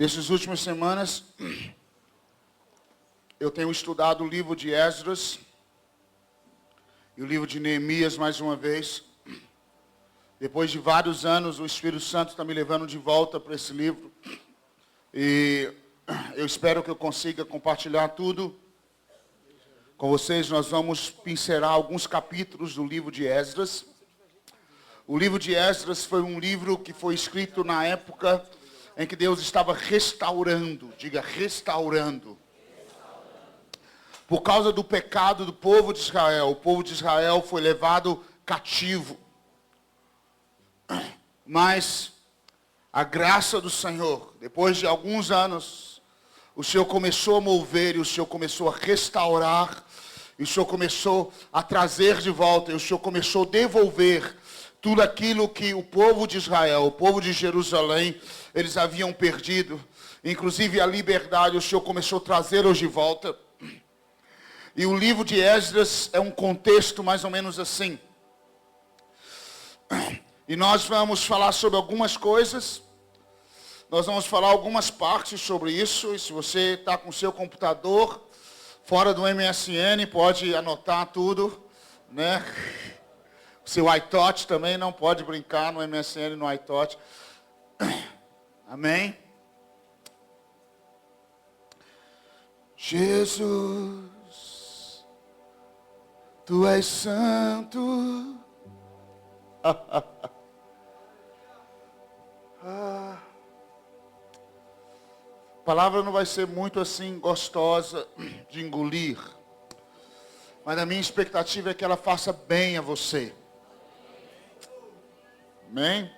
Nessas últimas semanas, eu tenho estudado o livro de Esdras e o livro de Neemias mais uma vez. Depois de vários anos, o Espírito Santo está me levando de volta para esse livro. E eu espero que eu consiga compartilhar tudo com vocês. Nós vamos pincelar alguns capítulos do livro de Esdras. O livro de Esdras foi um livro que foi escrito na época em que Deus estava restaurando, diga restaurando. Por causa do pecado do povo de Israel, o povo de Israel foi levado cativo. Mas a graça do Senhor, depois de alguns anos, o Senhor começou a mover e o Senhor começou a restaurar, e o Senhor começou a trazer de volta, e o Senhor começou a devolver tudo aquilo que o povo de Israel, o povo de Jerusalém, eles haviam perdido. Inclusive a liberdade, o Senhor começou a trazê-los de volta. E o livro de Esdras é um contexto mais ou menos assim. E nós vamos falar sobre algumas coisas. Nós vamos falar algumas partes sobre isso. E se você está com o seu computador fora do MSN, pode anotar tudo, né? O seu iTouch também não pode brincar no MSN, no iTouch. Amém? Jesus, Tu és santo. A palavra não vai ser muito assim gostosa de engolir. Mas a minha expectativa é que ela faça bem a você. Amém?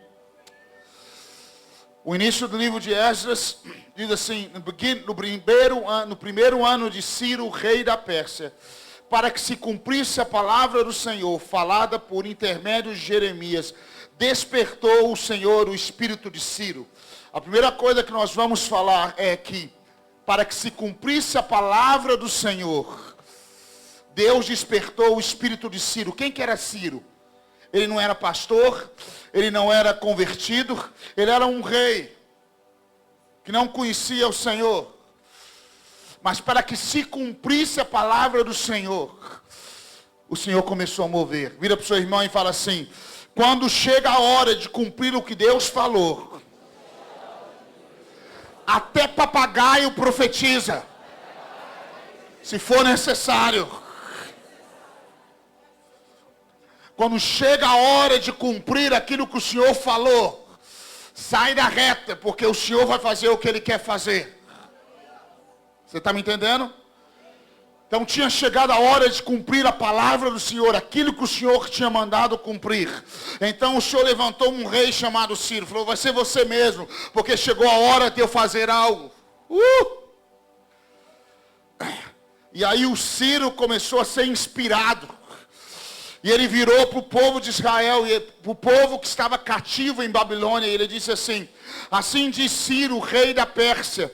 O início do livro de Esdras diz assim, no primeiro ano de Ciro, rei da Pérsia, para que se cumprisse a palavra do Senhor, falada por intermédio de Jeremias, despertou o Senhor o espírito de Ciro. A primeira coisa que nós vamos falar é que, para que se cumprisse a palavra do Senhor, Deus despertou o espírito de Ciro. Quem que era Ciro? Ele não era pastor, ele não era convertido, ele era um rei que não conhecia o Senhor. Mas para que se cumprisse a palavra do Senhor, o Senhor começou a mover. Vira para o seu irmão e fala assim: quando chega a hora de cumprir o que Deus falou, até papagaio profetiza, se for necessário. Quando chega a hora de cumprir aquilo que o Senhor falou, sai da reta, porque o Senhor vai fazer o que Ele quer fazer. Você está me entendendo? Então tinha chegado a hora de cumprir a palavra do Senhor, aquilo que o Senhor tinha mandado cumprir. Então o Senhor levantou um rei chamado Ciro, falou: vai ser você mesmo, porque chegou a hora de eu fazer algo. E aí o Ciro começou a ser inspirado. E ele virou para o povo de Israel, e para o povo que estava cativo em Babilônia, e ele disse assim: assim diz Ciro, rei da Pérsia,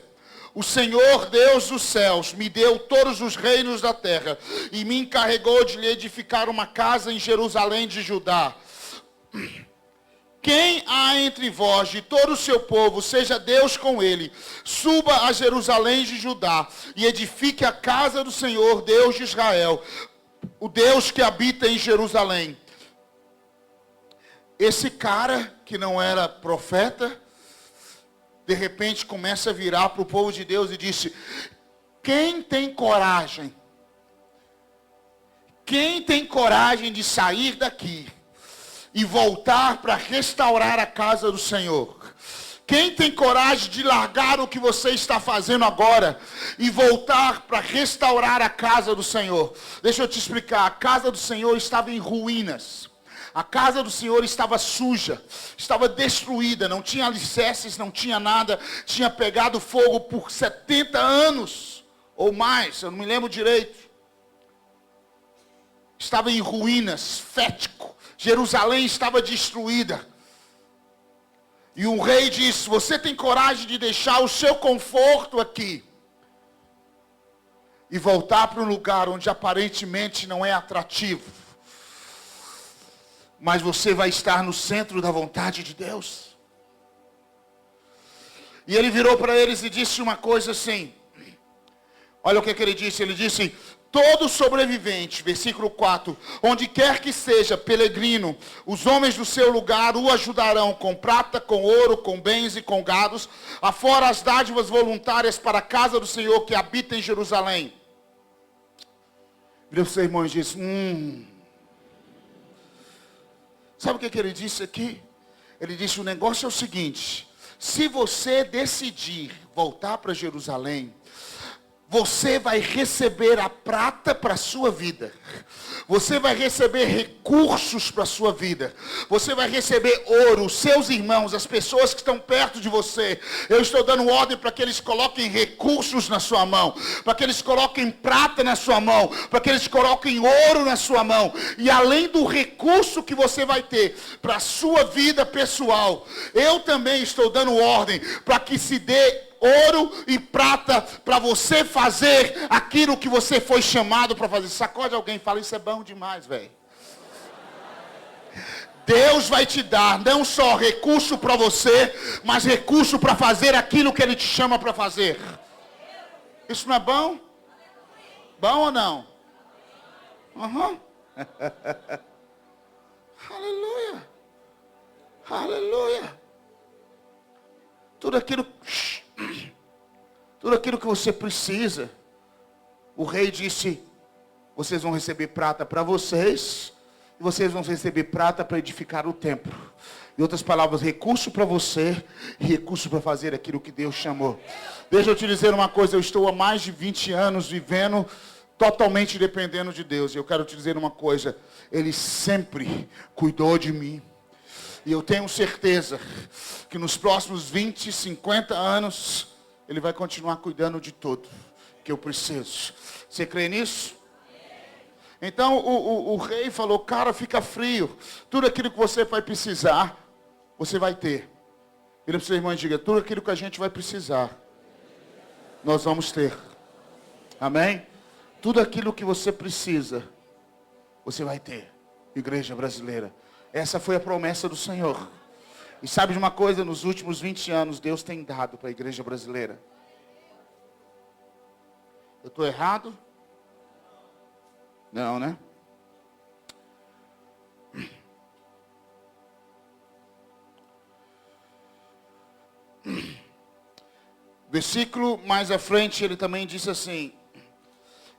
o Senhor Deus dos céus me deu todos os reinos da terra, e me encarregou de lhe edificar uma casa em Jerusalém de Judá. Quem há entre vós, de todo o seu povo, seja Deus com ele, suba a Jerusalém de Judá, e edifique a casa do Senhor, Deus de Israel, o Deus que habita em Jerusalém. Esse cara que não era profeta, de repente começa a virar para o povo de Deus e disse: quem tem coragem? Quem tem coragem de sair daqui e voltar para restaurar a casa do Senhor? Quem tem coragem de largar o que você está fazendo agora e voltar para restaurar a casa do Senhor? Deixa eu te explicar. A casa do Senhor estava em ruínas. A casa do Senhor estava suja, estava destruída, não tinha alicerces, não tinha nada. Tinha pegado fogo por 70 anos ou mais, eu não me lembro direito. Estava em ruínas, fético. Jerusalém estava destruída. E o rei disse: você tem coragem de deixar o seu conforto aqui e voltar para um lugar onde aparentemente não é atrativo, mas você vai estar no centro da vontade de Deus? E ele virou para eles e disse uma coisa assim. Olha o que ele disse. Ele disse: todo sobrevivente, versículo 4, onde quer que seja peregrino, os homens do seu lugar o ajudarão com prata, com ouro, com bens e com gados, afora as dádivas voluntárias para a casa do Senhor que habita em Jerusalém. Virou para o seu irmão e disse: Sabe o que ele disse aqui? Ele disse: o negócio é o seguinte, se você decidir voltar para Jerusalém, você vai receber a prata para a sua vida. Você vai receber recursos para a sua vida. Você vai receber ouro, seus irmãos, as pessoas que estão perto de você. Eu estou dando ordem para que eles coloquem recursos na sua mão. Para que eles coloquem prata na sua mão. Para que eles coloquem ouro na sua mão. E além do recurso que você vai ter para a sua vida pessoal, eu também estou dando ordem para que se dê ouro e prata para você fazer aquilo que você foi chamado para fazer. Sacode alguém e fala: isso é bom demais, velho. Deus vai te dar não só recurso para você, mas recurso para fazer aquilo que Ele te chama para fazer. Isso não é bom? Bom ou não? Aleluia. Aleluia. Tudo aquilo que você precisa. O rei disse: vocês vão receber prata para vocês, e vocês vão receber prata para edificar o templo. Em outras palavras, recurso para você e recurso para fazer aquilo que Deus chamou. Deixa eu te dizer uma coisa, eu estou há mais de 20 anos vivendo totalmente dependendo de Deus. E eu quero te dizer uma coisa, Ele sempre cuidou de mim. E eu tenho certeza que nos próximos 20, 50 anos, Ele vai continuar cuidando de tudo que eu preciso. Você crê nisso? Então o rei falou: cara, fica frio. Tudo aquilo que você vai precisar, você vai ter. Vira para o seu irmão e diga: tudo aquilo que a gente vai precisar, nós vamos ter. Amém? Tudo aquilo que você precisa, você vai ter. Igreja brasileira. Essa foi a promessa do Senhor. E sabe de uma coisa? Nos últimos 20 anos, Deus tem dado para a igreja brasileira. Eu estou errado? Não, né? Versículo mais à frente, ele também disse assim: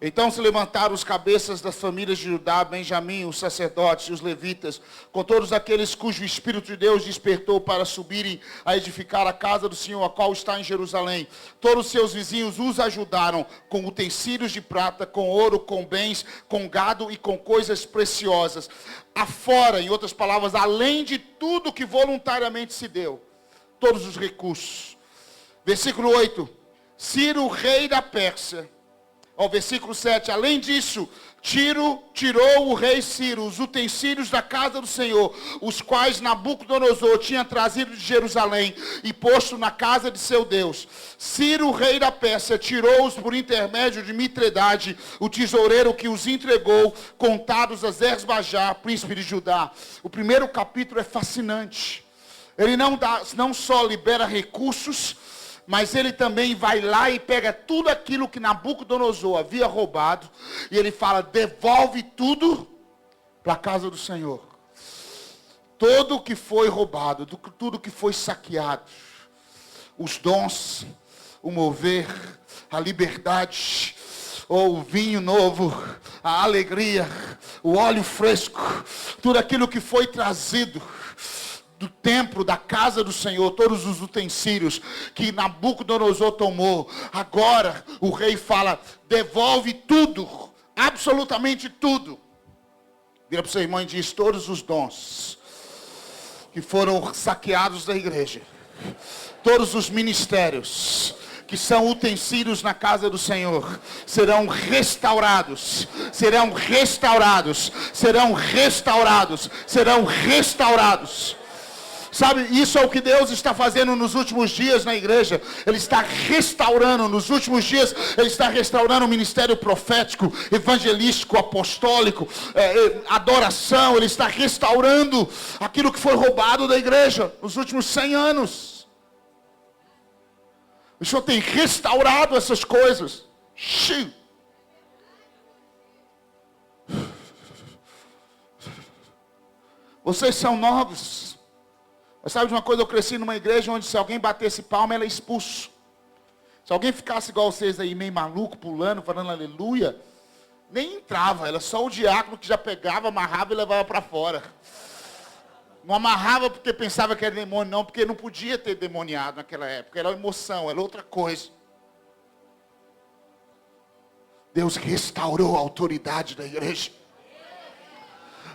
então se levantaram os cabeças das famílias de Judá, Benjamim, os sacerdotes e os levitas, com todos aqueles cujo Espírito de Deus despertou para subirem a edificar a casa do Senhor, a qual está em Jerusalém. Todos os seus vizinhos os ajudaram com utensílios de prata, com ouro, com bens, com gado e com coisas preciosas. Afora, em outras palavras, além de tudo que voluntariamente se deu, todos os recursos. Versículo 8, Ciro, rei da Pérsia, ao versículo 7, além disso, tirou o rei Ciro os utensílios da casa do Senhor, os quais Nabucodonosor tinha trazido de Jerusalém e posto na casa de seu Deus. Ciro, rei da Pérsia, tirou-os por intermédio de Mitredade, o tesoureiro que os entregou, contados a Zerbajá, príncipe de Judá. O primeiro capítulo é fascinante. Ele não só libera recursos, mas ele também vai lá e pega tudo aquilo que Nabucodonosor havia roubado. E ele fala: devolve tudo para a casa do Senhor. Tudo que foi roubado, tudo que foi saqueado. Os dons, o mover, a liberdade, ou o vinho novo, a alegria, o óleo fresco. Tudo aquilo que foi trazido do templo, da casa do Senhor, todos os utensílios que Nabucodonosor tomou. Agora o rei fala: devolve tudo, absolutamente tudo. Vira para o seu irmão e diz: todos os dons que foram saqueados da igreja, todos os ministérios que são utensílios na casa do Senhor, serão restaurados, serão restaurados, serão restaurados, serão restaurados. Sabe, isso é o que Deus está fazendo nos últimos dias na igreja. Ele está restaurando, nos últimos dias, Ele está restaurando o ministério profético, evangelístico, apostólico, adoração. Ele está restaurando aquilo que foi roubado da igreja nos últimos 100 anos. O Senhor tem restaurado essas coisas. Vocês são novos. Mas sabe de uma coisa? Eu cresci numa igreja onde se alguém batesse palma, ela é expulso. Se alguém ficasse igual vocês aí, meio maluco, pulando, falando aleluia, nem entrava. Era só o diácono que já pegava, amarrava e levava para fora. Não amarrava porque pensava que era demônio, não, porque não podia ter demoniado naquela época. Era emoção, era outra coisa. Deus restaurou a autoridade da igreja.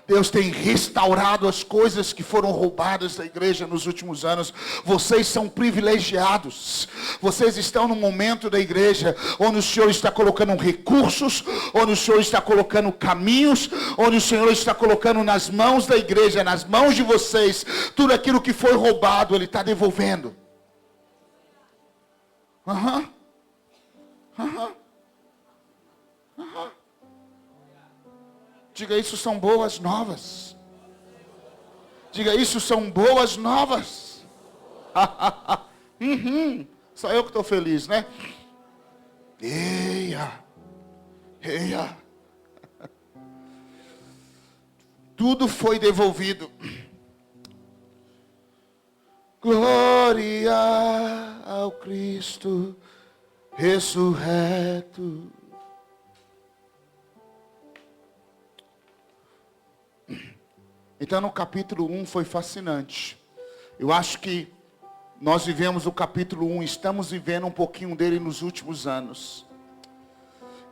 Deus tem restaurado as coisas que foram roubadas da igreja nos últimos anos. Vocês são privilegiados. Vocês estão num momento da igreja onde o Senhor está colocando recursos, onde o Senhor está colocando caminhos, onde o Senhor está colocando nas mãos da igreja, nas mãos de vocês, tudo aquilo que foi roubado, Ele está devolvendo. Diga, isso são boas novas. Diga, isso são boas novas. Só eu que estou feliz, né? Eia. Tudo foi devolvido. Glória ao Cristo ressurreto. Então no capítulo 1 foi fascinante. Eu acho que nós vivemos o capítulo 1, estamos vivendo um pouquinho dele nos últimos anos.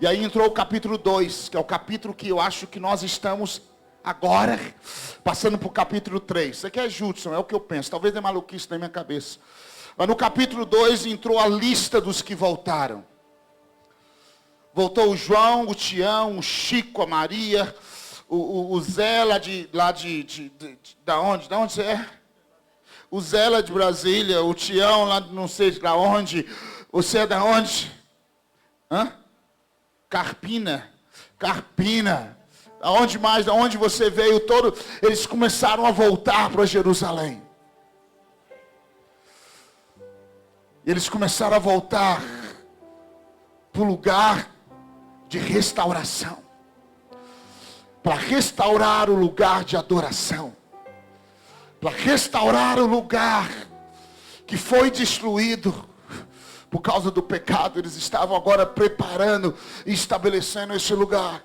E aí entrou o capítulo 2, que é o capítulo que eu acho que nós estamos agora, passando para o capítulo 3. Isso aqui é Judson, é o que eu penso, talvez é maluquice na minha cabeça. Mas no capítulo 2 entrou a lista dos que voltaram. Voltou o João, o Tião, o Chico, a Maria, o Zé lá da onde você é? O Zé lá de Brasília, o Tião lá não sei de onde. Você é da onde? Carpina. Aonde mais? Da onde você veio todo? Eles começaram a voltar para Jerusalém. Eles começaram a voltar para o lugar de restauração. Para restaurar o lugar de adoração. Para restaurar o lugar que foi destruído por causa do pecado. Eles estavam agora preparando e estabelecendo esse lugar.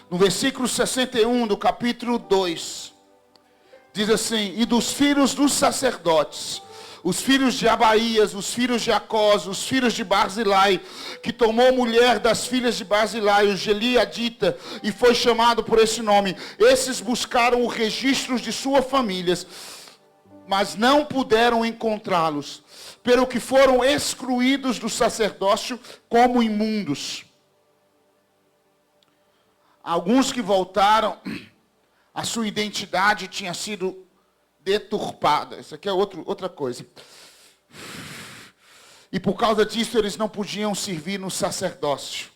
No versículo 61 do capítulo 2, diz assim: e dos filhos dos sacerdotes, os filhos de Abaías, os filhos de Acós, os filhos de Barzilai, que tomou mulher das filhas de Barzilai, o Geliadita, e foi chamado por esse nome. Esses buscaram os registros de suas famílias, mas não puderam encontrá-los, pelo que foram excluídos do sacerdócio como imundos. Alguns que voltaram, a sua identidade tinha sido deturpada. Isso aqui é outra coisa. E por causa disso eles não podiam servir no sacerdócio.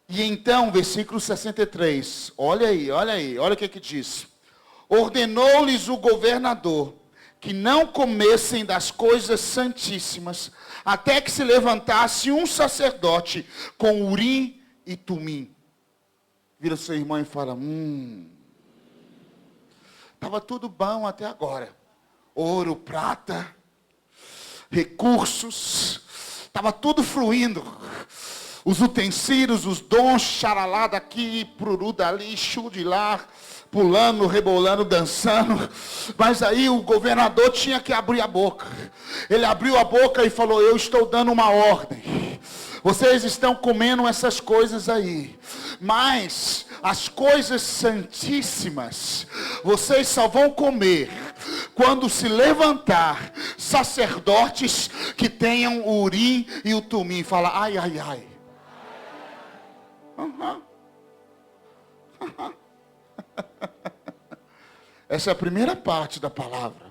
E então, versículo 63, olha o que diz. Ordenou-lhes o governador que não comessem das coisas santíssimas, até que se levantasse um sacerdote com Urim e Tumim. Vira seu irmão e fala, estava tudo bom até agora. Ouro, prata, recursos, estava tudo fluindo. Os utensílios, os dons, xaralá daqui, pruru dali, chu de lá, pulando, rebolando, dançando. Mas aí o governador tinha que abrir a boca. Ele abriu a boca e falou, eu estou dando uma ordem. Vocês estão comendo essas coisas aí. Mas as coisas santíssimas, vocês só vão comer quando se levantar sacerdotes que tenham o Urim e o Tumim. Fala, ai. Essa é a primeira parte da palavra.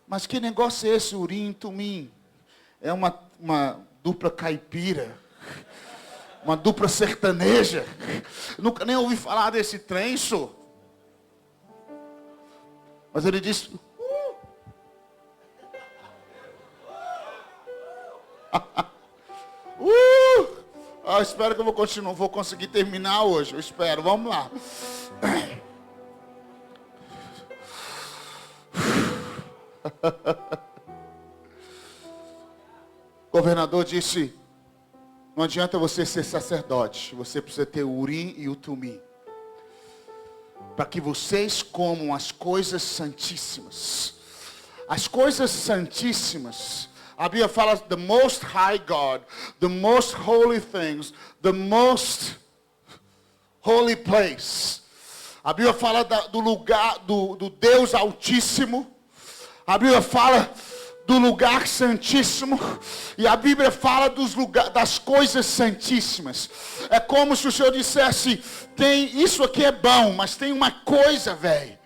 Mas que negócio é esse, Urim e Tumim? É uma dupla caipira. Uma dupla sertaneja. Nunca nem ouvi falar desse trem, só. Mas ele disse... espero que eu vou conseguir terminar hoje. Eu espero, vamos lá. O governador disse: não adianta você ser sacerdote, você precisa ter o Urim e o Tumim, para que vocês comam as coisas santíssimas. As coisas santíssimas, a Bíblia fala the most high God, the most holy things, the most holy place. A Bíblia fala do lugar do Deus Altíssimo. A Bíblia fala do lugar santíssimo. E a Bíblia fala das coisas santíssimas. É como se o Senhor dissesse: isso aqui é bom, mas tem uma coisa, velho,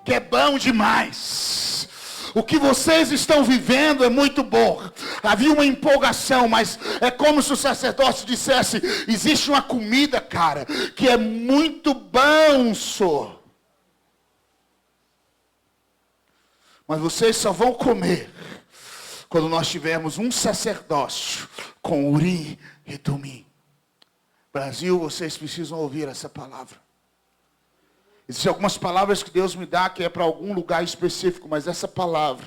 que é bom demais. O que vocês estão vivendo é muito bom. Havia uma empolgação, mas é como se o sacerdote dissesse: existe uma comida, cara, que é muito bom, senhor. Mas vocês só vão comer quando nós tivermos um sacerdócio com Urim e Tumim. Brasil, vocês precisam ouvir essa palavra. Existem algumas palavras que Deus me dá que é para algum lugar específico, mas essa palavra,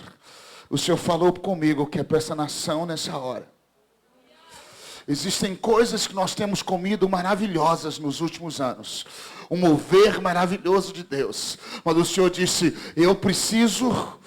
o Senhor falou comigo que é para essa nação nessa hora. Existem coisas que nós temos comido maravilhosas nos últimos anos. Um mover maravilhoso de Deus. Mas o Senhor disse: eu preciso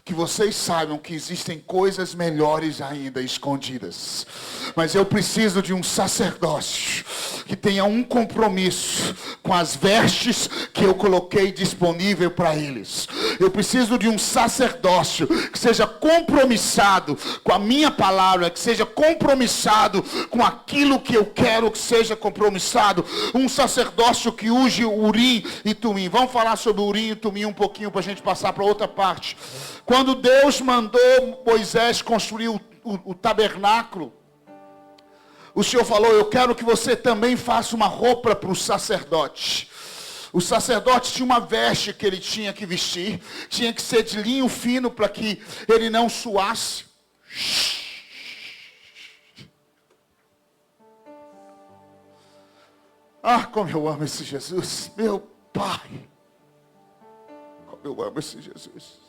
que vocês saibam que existem coisas melhores ainda escondidas. Mas eu preciso de um sacerdócio que tenha um compromisso com as vestes que eu coloquei disponível para eles. Eu preciso de um sacerdócio que seja compromissado com a minha palavra, que seja compromissado com aquilo que eu quero que seja compromissado. Um sacerdócio que use o Urim e Tumim. Vamos falar sobre o Urim e Tumim um pouquinho para a gente passar para outra parte. Quando Deus mandou Moisés construir o tabernáculo, o Senhor falou: eu quero que você também faça uma roupa para o sacerdote. O sacerdote tinha uma veste que ele tinha que vestir. Tinha que ser de linho fino para que ele não suasse. Ah, como eu amo esse Jesus. Meu Pai. Como eu amo esse Jesus.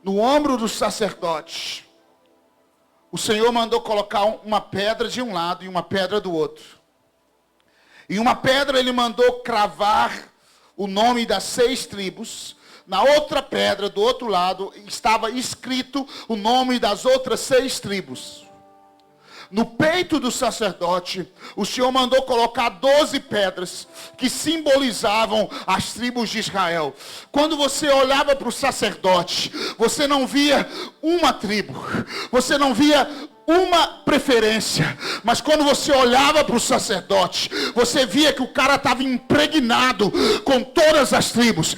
No ombro do sacerdote, o Senhor mandou colocar uma pedra de um lado e uma pedra do outro. Em uma pedra ele mandou cravar o nome das 6 tribos. Na outra pedra, do outro lado, estava escrito o nome das outras 6 tribos. No peito do sacerdote, o Senhor mandou colocar 12 pedras que simbolizavam as tribos de Israel. Quando você olhava para o sacerdote, você não via uma tribo, você não via uma preferência, mas quando você olhava para o sacerdote, você via que o cara estava impregnado com todas as tribos.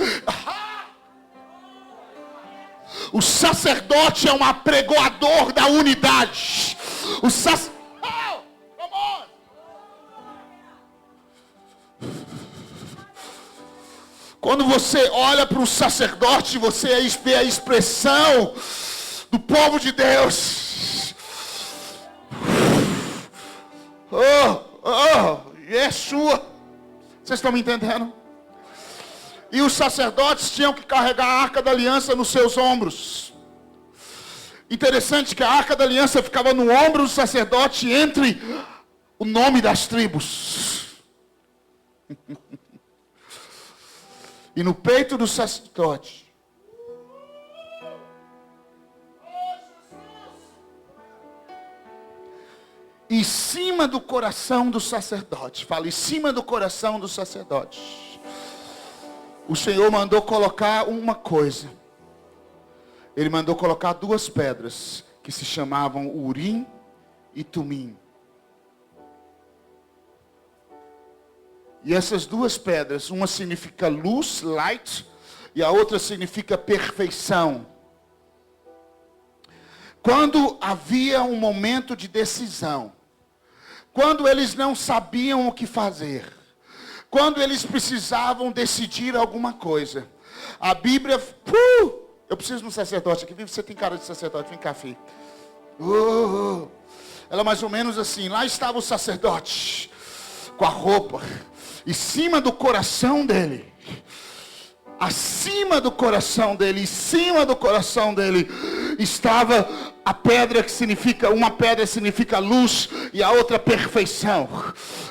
O sacerdote é um apregoador da unidade. O sacerdote. Quando você olha para o sacerdote, você vê a expressão do povo de Deus. Yeshua. Vocês estão me entendendo? E os sacerdotes tinham que carregar a arca da aliança nos seus ombros. Interessante que a arca da aliança ficava no ombro do sacerdote entre o nome das tribos. E no peito do sacerdote. Em cima do coração do sacerdote. Fala, em cima do coração do sacerdote. O Senhor mandou colocar uma coisa. Ele mandou colocar 2 pedras que se chamavam Urim e Tumim. E essas 2 pedras, uma significa luz, light, e a outra significa perfeição. Quando havia um momento de decisão, quando eles não sabiam o que fazer, quando eles precisavam decidir alguma coisa, a Bíblia... eu preciso de um sacerdote aqui. Você tem cara de sacerdote, vem cá, filho. Ela mais ou menos assim. Lá estava o sacerdote, com a roupa, em cima do coração dele. Acima do coração dele, em cima do coração dele, estava a pedra que significa, uma pedra significa luz e a outra perfeição.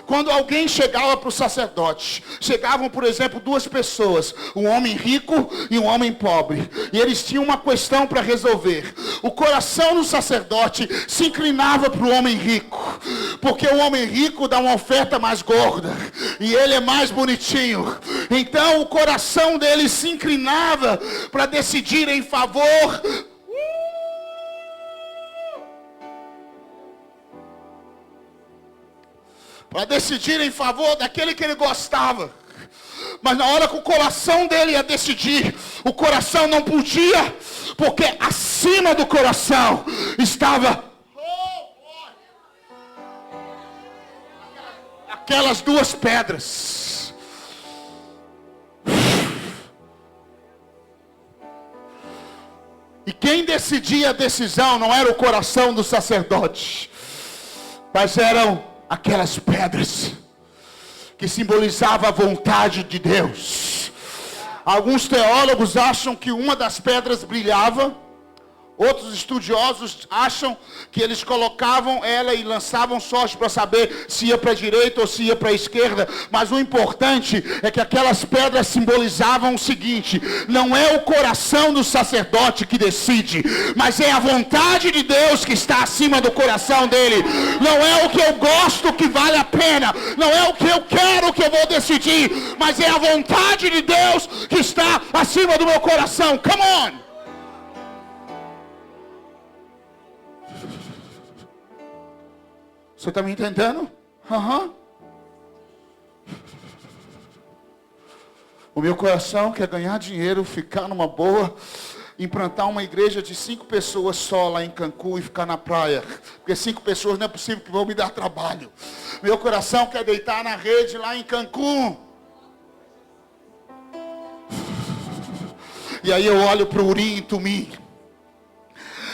Quando alguém chegava para o sacerdote, chegavam, por exemplo, duas pessoas, um homem rico e um homem pobre, e eles tinham uma questão para resolver. O coração do sacerdote se inclinava para o homem rico, porque o homem rico dá uma oferta mais gorda, e ele é mais bonitinho. Então o coração dele se inclinava para decidir em favor daquele que ele gostava. Mas na hora que o coração dele ia decidir, o coração não podia, porque acima do coração estava aquelas duas pedras. E quem decidia a decisão não era o coração do sacerdote, mas eram aquelas pedras que simbolizavam a vontade de Deus. Alguns teólogos acham que uma das pedras brilhava. Outros estudiosos acham que eles colocavam ela e lançavam sorte para saber se ia para a direita ou se ia para a esquerda. Mas o importante é que aquelas pedras simbolizavam o seguinte: não é o coração do sacerdote que decide, mas é a vontade de Deus que está acima do coração dele. Não é o que eu gosto que vale a pena, não é o que eu quero que eu vou decidir, mas é a vontade de Deus que está acima do meu coração. Come on! Você está me entendendo? O meu coração quer ganhar dinheiro, ficar numa boa, implantar uma igreja de 5 pessoas só lá em Cancún e ficar na praia. Porque 5 pessoas não é possível que vão me dar trabalho. Meu coração quer deitar na rede lá em Cancún. E aí eu olho para o Urim e Tumim.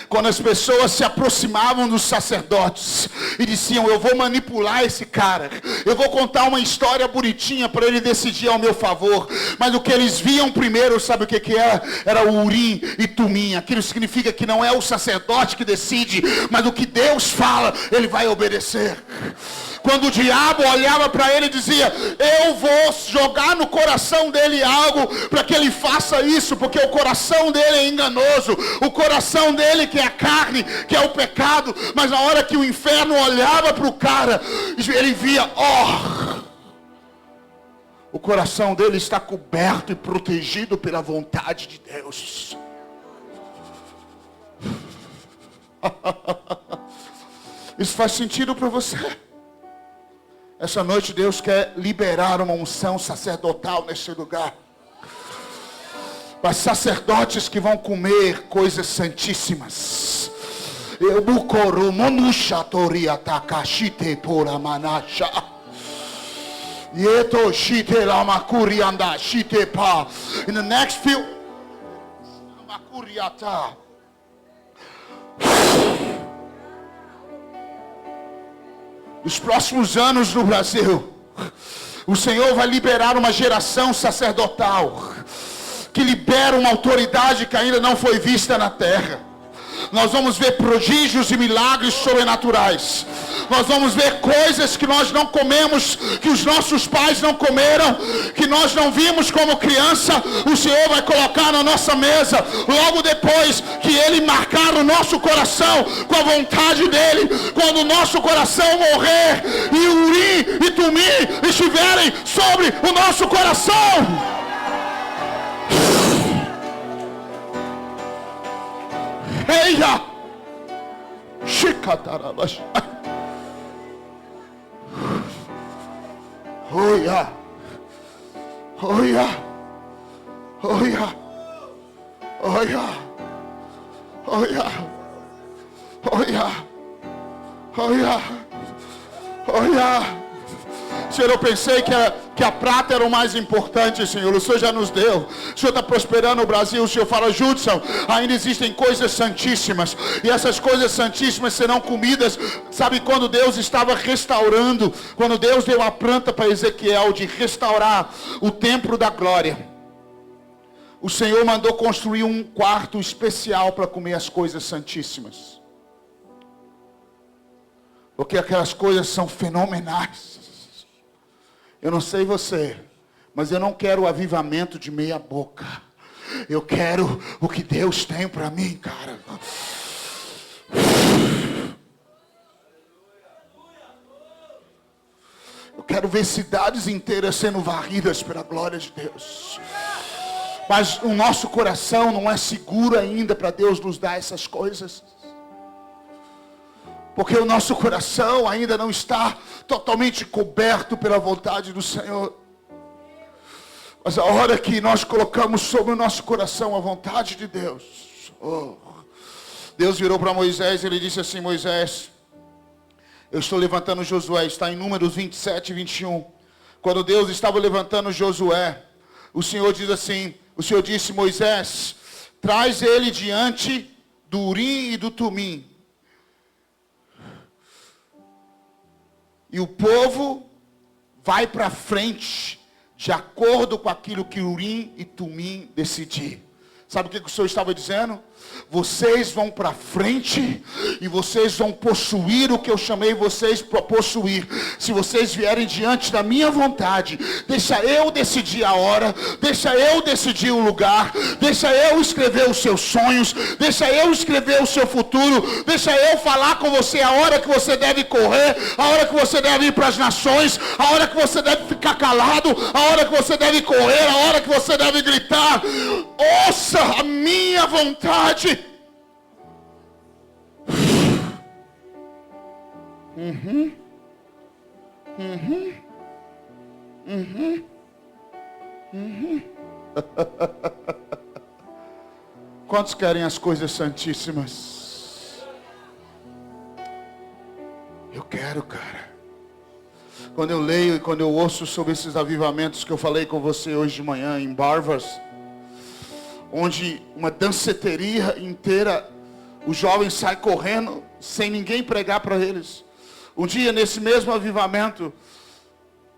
Quando as pessoas se aproximavam dos sacerdotes e diziam: eu vou manipular esse cara, eu vou contar uma história bonitinha para ele decidir ao meu favor. Mas o que eles viam primeiro, sabe o que era? Era o Urim e Tumim. Aquilo significa que não é o sacerdote que decide, mas o que Deus fala, ele vai obedecer. Quando o diabo olhava para ele e dizia: eu vou jogar no coração dele algo para que ele faça isso, porque o coração dele é enganoso, o coração dele que é a carne, que é o pecado. Mas na hora que o inferno olhava para o cara, ele via: o coração dele está coberto e protegido pela vontade de Deus. Isso faz sentido para você? Essa noite Deus quer liberar uma unção sacerdotal nesse lugar. Para sacerdotes que vão comer coisas santíssimas. In the next few nos próximos anos no Brasil, o Senhor vai liberar uma geração sacerdotal que libera uma autoridade que ainda não foi vista na terra. Nós vamos ver prodígios e milagres sobrenaturais. Nós vamos ver coisas que nós não comemos, que os nossos pais não comeram, que nós não vimos como criança. O Senhor vai colocar na nossa mesa, logo depois que Ele marcar o nosso coração com a vontade dEle. Quando o nosso coração morrer e o Urim e Tumim estiverem sobre o nosso coração. Eia! Chicatarabash. Oia! Oia! Oia! Oia! Oia! Olha. Olha. Olha. Senhor, eu pensei que a prata era o mais importante, Senhor. O Senhor já nos deu. O Senhor está prosperando o Brasil. O Senhor fala, Judson, ainda existem coisas santíssimas. E essas coisas santíssimas serão comidas. Sabe quando Deus estava restaurando? Quando Deus deu a planta para Ezequiel de restaurar o templo da glória. O Senhor mandou construir um quarto especial para comer as coisas santíssimas. Porque aquelas coisas são fenomenais. Eu não sei você, mas eu não quero o avivamento de meia boca. Eu quero o que Deus tem para mim, cara. Eu quero ver cidades inteiras sendo varridas pela glória de Deus. Mas o nosso coração não é seguro ainda para Deus nos dar essas coisas. Porque o nosso coração ainda não está totalmente coberto pela vontade do Senhor. Mas a hora que nós colocamos sobre o nosso coração a vontade de Deus. Deus virou para Moisés e ele disse assim, Moisés, eu estou levantando Josué, está em Números 27 e 21. Quando Deus estava levantando Josué, o Senhor diz assim, o Senhor disse, Moisés, traz ele diante do Urim e do Tumim. E o povo vai para frente, de acordo com aquilo que Urim e Tumim decidir. Sabe o que o Senhor estava dizendo? Vocês vão para frente e vocês vão possuir o que eu chamei vocês para possuir. Se vocês vierem diante da minha vontade, deixa eu decidir a hora, deixa eu decidir o lugar, deixa eu escrever os seus sonhos, deixa eu escrever o seu futuro, deixa eu falar com você a hora que você deve correr, a hora que você deve ir para as nações, a hora que você deve ficar calado, a hora que você deve correr, a hora que você deve gritar. Ouça a minha vontade. Quantos querem as coisas santíssimas? Eu quero, cara. Quando eu leio e quando eu ouço sobre esses avivamentos que eu falei com você hoje de manhã em Barvas, onde uma danceteria inteira, os jovens saem correndo sem ninguém pregar para eles. Um dia, nesse mesmo avivamento,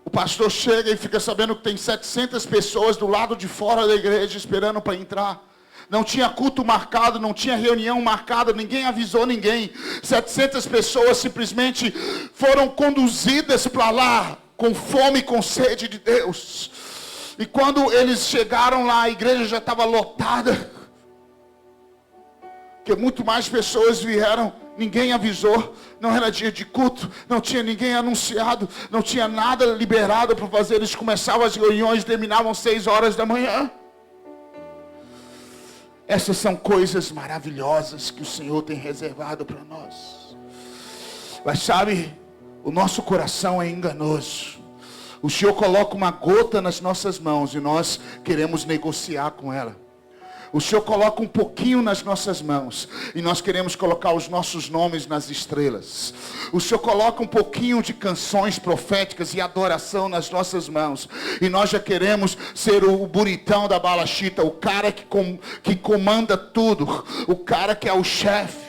o pastor chega e fica sabendo que tem 700 pessoas do lado de fora da igreja esperando para entrar. Não tinha culto marcado, não tinha reunião marcada, ninguém avisou ninguém. 700 pessoas simplesmente foram conduzidas para lá com fome e com sede de Deus. E quando eles chegaram lá, a igreja já estava lotada. Porque muito mais pessoas vieram, ninguém avisou. Não era dia de culto, não tinha ninguém anunciado, não tinha nada liberado para fazer. Eles começavam as reuniões, terminavam 6 horas da manhã. Essas são coisas maravilhosas que o Senhor tem reservado para nós. Mas sabe, o nosso coração é enganoso. O Senhor coloca uma gota nas nossas mãos e nós queremos negociar com ela. O Senhor coloca um pouquinho nas nossas mãos e nós queremos colocar os nossos nomes nas estrelas. O Senhor coloca um pouquinho de canções proféticas e adoração nas nossas mãos e nós já queremos ser o bonitão da balachita, o cara que comanda tudo, o cara que é o chefe.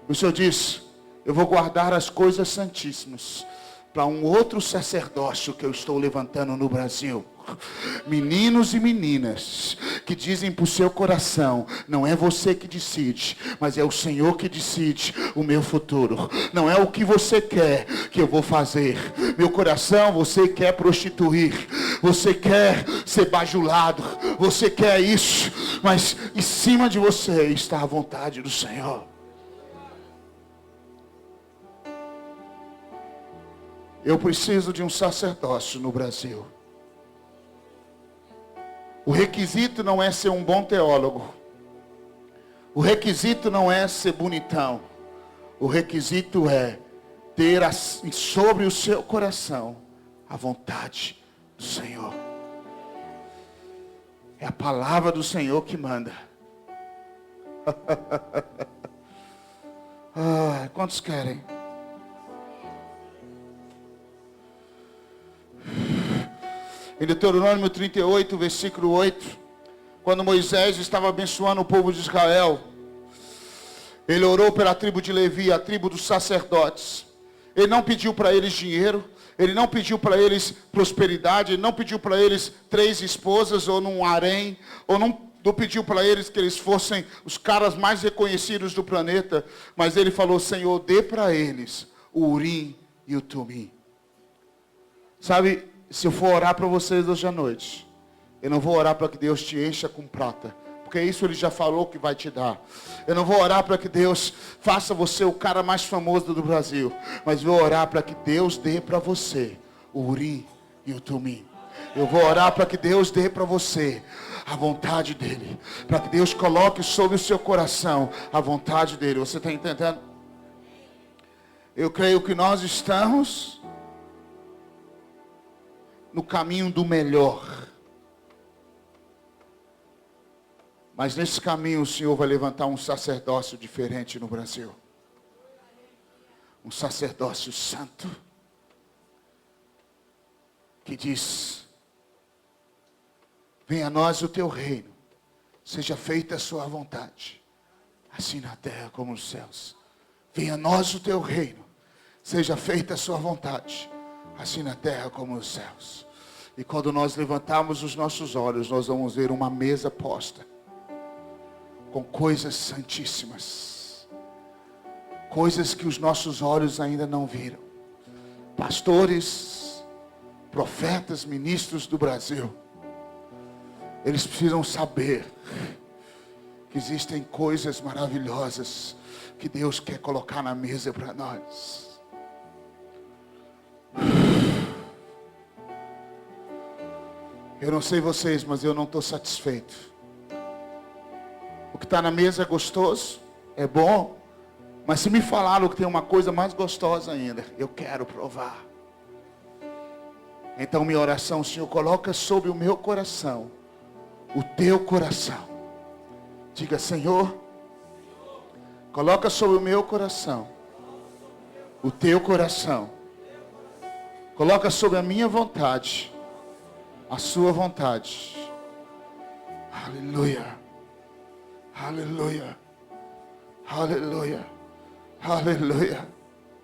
O Senhor diz, eu vou guardar as coisas santíssimas para um outro sacerdócio que eu estou levantando no Brasil. Meninos e meninas que dizem para o seu coração, não é você que decide, mas é o Senhor que decide o meu futuro. Não é o que você quer que eu vou fazer. Meu coração, você quer prostituir, você quer ser bajulado, você quer isso, mas em cima de você está a vontade do Senhor. Eu preciso de um sacerdócio no Brasil. O requisito não é ser um bom teólogo. O requisito não é ser bonitão. O requisito é ter sobre o seu coração a vontade do Senhor. É a palavra do Senhor que manda. Quantos querem? Em Deuteronômio 38, versículo 8, quando Moisés estava abençoando o povo de Israel, ele orou pela tribo de Levi, a tribo dos sacerdotes. Ele não pediu para eles dinheiro, ele não pediu para eles prosperidade, ele não pediu para eles 3 esposas ou num harém, ou não pediu para eles que eles fossem os caras mais reconhecidos do planeta, mas ele falou: Senhor, dê para eles o Urim e o Tumim. Sabe, se eu for orar para vocês hoje à noite, eu não vou orar para que Deus te encha com prata, porque isso Ele já falou que vai te dar. Eu não vou orar para que Deus faça você o cara mais famoso do Brasil, mas vou orar para que Deus dê para você o Urim e o Tumim. Eu vou orar para que Deus dê para você a vontade dEle, para que Deus coloque sobre o seu coração a vontade dEle. Você está entendendo? Eu creio que nós estamos no caminho do melhor. Mas nesse caminho o Senhor vai levantar um sacerdócio diferente no Brasil. Um sacerdócio santo. Que diz: venha a nós o teu reino. Seja feita a sua vontade. Assim na terra como nos céus. Venha a nós o teu reino. Seja feita a sua vontade. Assim na terra como nos céus. E quando nós levantarmos os nossos olhos, nós vamos ver uma mesa posta com coisas santíssimas, coisas que os nossos olhos ainda não viram. Pastores, profetas, ministros do Brasil, eles precisam saber que existem coisas maravilhosas que Deus quer colocar na mesa para nós. Eu não sei vocês, mas eu não estou satisfeito. O que está na mesa é gostoso, é bom, mas se me falaram que tem uma coisa mais gostosa ainda, eu quero provar. Então minha oração: Senhor, coloca sobre o meu coração o teu coração. Diga: Senhor, coloca sobre o meu coração o teu coração. Coloca sobre a minha vontade a sua vontade. Aleluia. Aleluia. Aleluia. Aleluia.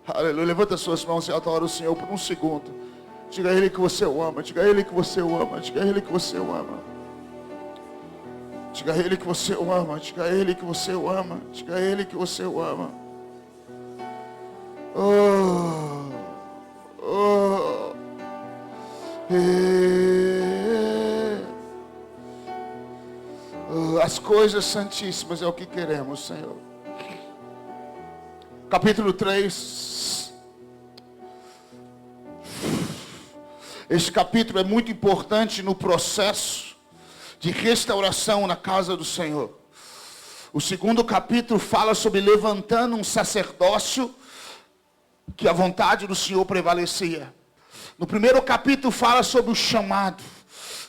Aleluia. Levanta suas mãos e adora o Senhor por um segundo. Diga a Ele que você o ama. Diga a Ele que você o ama. Diga a Ele que você o ama. Diga a Ele que você o ama. Diga a Ele que você o ama. Diga a Ele que você o ama. Oh. Oh. As coisas santíssimas é o que queremos, Senhor. Capítulo 3. Este capítulo é muito importante no processo de restauração na casa do Senhor. O segundo capítulo fala sobre levantando um sacerdócio que a vontade do Senhor prevalecia. No primeiro capítulo fala sobre o chamado.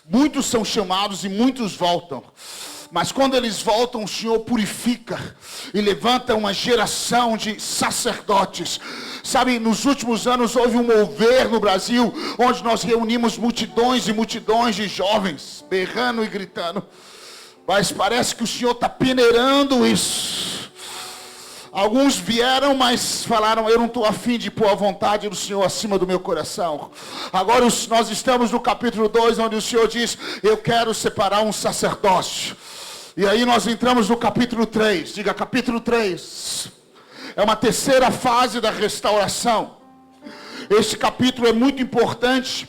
Muitos são chamados e muitos voltam. Mas quando eles voltam, o Senhor purifica e levanta uma geração de sacerdotes. Sabe, nos últimos anos houve um mover no Brasil, onde nós reunimos multidões e multidões de jovens, berrando e gritando. Mas parece que o Senhor está peneirando isso. Alguns vieram, mas falaram: eu não estou afim de pôr a vontade do Senhor acima do meu coração. Agora nós estamos no capítulo 2, onde o Senhor diz: eu quero separar um sacerdócio. E aí nós entramos no capítulo 3. Diga: capítulo 3. É uma terceira fase da restauração. Este capítulo é muito importante.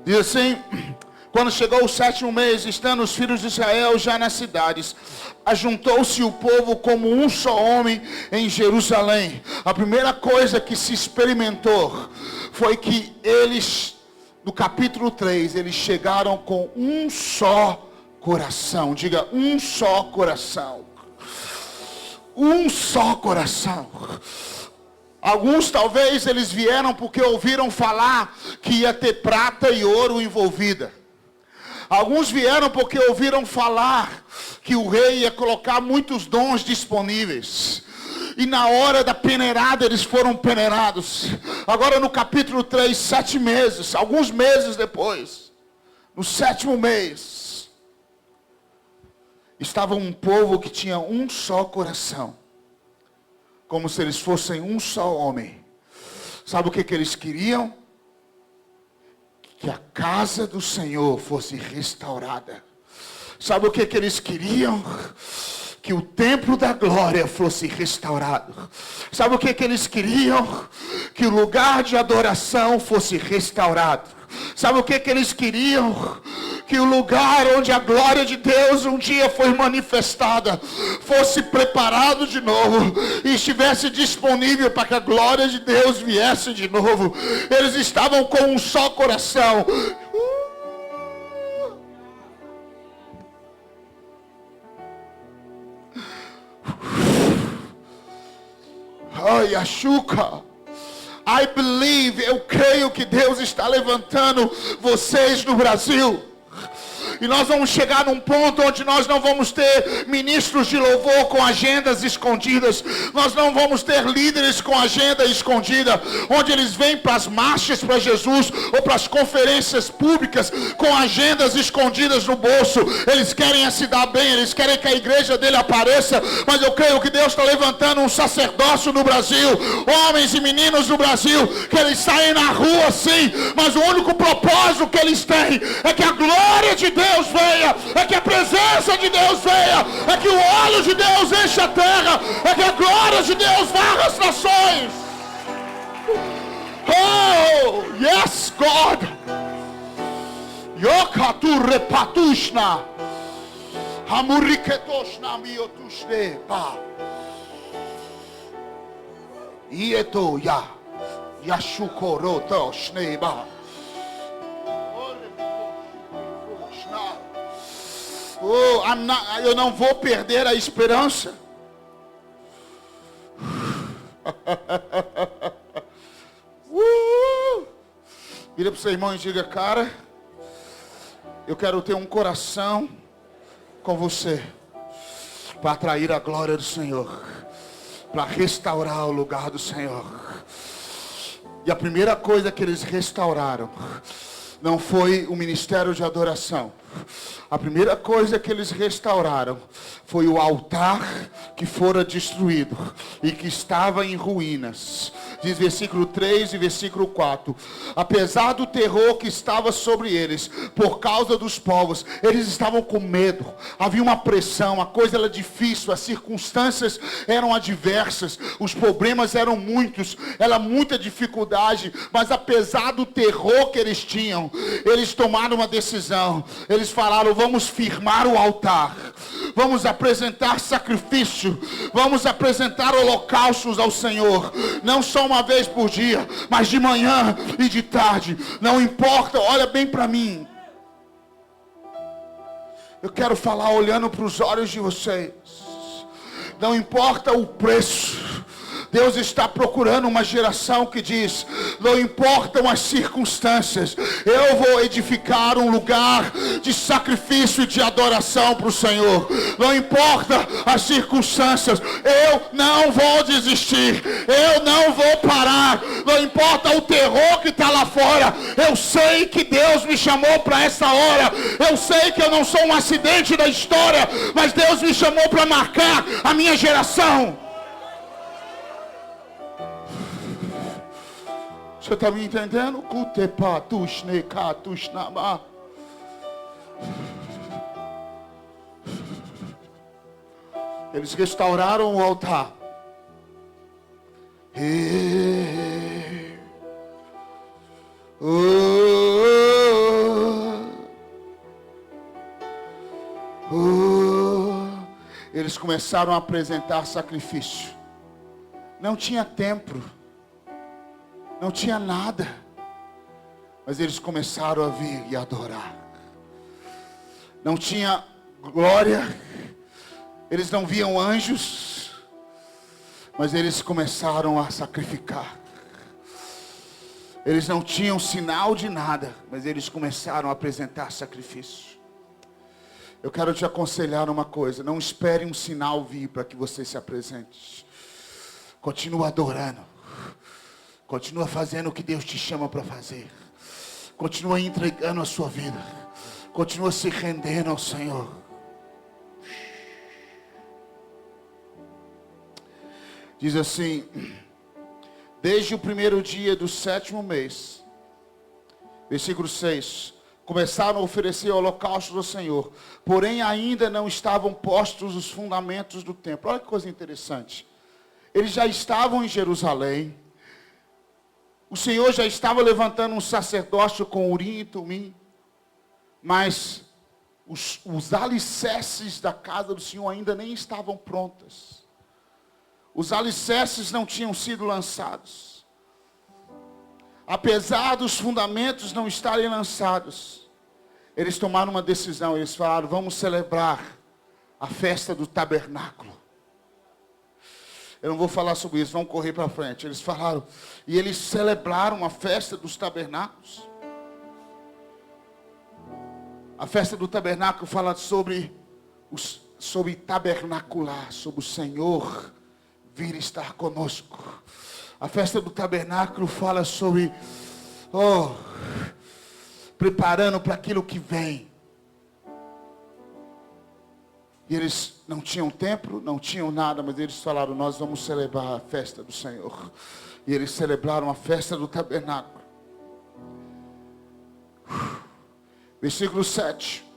Diz assim: quando chegou o 7º mês, estando os filhos de Israel já nas cidades, ajuntou-se o povo como um só homem em Jerusalém. A primeira coisa que se experimentou foi que eles, no capítulo 3, eles chegaram com um só coração. Diga: um só coração. Um só coração. Alguns talvez eles vieram porque ouviram falar que ia ter prata e ouro envolvida. Alguns vieram porque ouviram falar que o rei ia colocar muitos dons disponíveis. E na hora da peneirada eles foram peneirados. Agora no capítulo 3, 7 meses, alguns meses depois, no 7º mês, estava um povo que tinha um só coração. Como se eles fossem um só homem. Sabe o que eles queriam? Que a casa do Senhor fosse restaurada. Sabe o que eles queriam? Que o templo da glória fosse restaurado. Sabe o que eles queriam? Que o lugar de adoração fosse restaurado. Sabe o que eles queriam? Que o lugar onde a glória de Deus um dia foi manifestada fosse preparado de novo e estivesse disponível para que a glória de Deus viesse de novo. Eles estavam com um só coração. Ai, Achuca. I believe, eu creio que Deus está levantando vocês no Brasil. E nós vamos chegar num ponto onde nós não vamos ter ministros de louvor com agendas escondidas. Nós não vamos ter líderes com agenda escondida, onde eles vêm para as marchas para Jesus, ou para as conferências públicas, com agendas escondidas no bolso. Eles querem se dar bem, eles querem que a igreja dele apareça. Mas eu creio que Deus está levantando um sacerdócio no Brasil, homens e meninos no Brasil, que eles saem na rua sim, mas o único propósito que eles têm é que a glória de Deus venha, é que a presença de Deus venha, é que o óleo de Deus enche a terra, é que a glória de Deus varra as nações. Oh, yes, God. Yokatu repatushna. Hamuriketoshna miotushne pa. Ieto ya. Yashukoroto shneba. Oh, eu não vou perder a esperança. Vira para o seu irmão e diga: cara, eu quero ter um coração com você, para atrair a glória do Senhor, para restaurar o lugar do Senhor. E a primeira coisa que eles restauraram não foi o ministério de adoração. A primeira coisa que eles restauraram foi o altar que fora destruído e que estava em ruínas. Diz versículo 3 e versículo 4. Apesar do terror que estava sobre eles, por causa dos povos, eles estavam com medo. Havia uma pressão, a coisa era difícil, as circunstâncias eram adversas, os problemas eram muitos, era muita dificuldade. Mas apesar do terror que eles tinham, eles tomaram uma decisão. Eles falaram: vamos firmar o altar, vamos apresentar sacrifício, vamos apresentar holocaustos ao Senhor, não só uma vez por dia, mas de manhã e de tarde, não importa. Olha bem para mim, eu quero falar olhando para os olhos de vocês. Não importa o preço, Deus está procurando uma geração que diz: não importam as circunstâncias, eu vou edificar um lugar de sacrifício e de adoração para o Senhor. Não importa as circunstâncias, eu não vou desistir, eu não vou parar. Não importa o terror que está lá fora, eu sei que Deus me chamou para essa hora. Eu sei que eu não sou um acidente da história, mas Deus me chamou para marcar a minha geração. Você está me entendendo? Eles restauraram o altar. Eles começaram a apresentar sacrifício. Não tinha templo, não tinha nada, mas eles começaram a vir e adorar. Não tinha glória, eles não viam anjos, mas eles começaram a sacrificar. Eles não tinham sinal de nada, mas eles começaram a apresentar sacrifício. Eu quero te aconselhar uma coisa. Não espere um sinal vir para que você se apresente. Continua adorando. Continua fazendo o que Deus te chama para fazer. Continua entregando a sua vida. Continua se rendendo ao Senhor. Diz assim: desde o primeiro dia do 7º mês, versículo 6, começaram a oferecer holocaustos ao Senhor, porém ainda não estavam postos os fundamentos do templo. Olha que coisa interessante. Eles já estavam em Jerusalém. O Senhor já estava levantando um sacerdócio com Urim e Tumim. Mas os alicerces da casa do Senhor ainda nem estavam prontas. Os alicerces não tinham sido lançados. Apesar dos fundamentos não estarem lançados, eles tomaram uma decisão. Eles falaram: vamos celebrar a festa do tabernáculo. Eu não vou falar sobre isso, vamos correr para frente. Eles falaram, e eles celebraram a festa dos tabernáculos. A festa do tabernáculo fala sobre tabernacular, sobre o Senhor vir estar conosco. A festa do tabernáculo fala sobre preparando para aquilo que vem. E eles não tinham templo, não tinham nada, mas eles falaram: nós vamos celebrar a festa do Senhor. E eles celebraram a festa do tabernáculo. Versículo 7.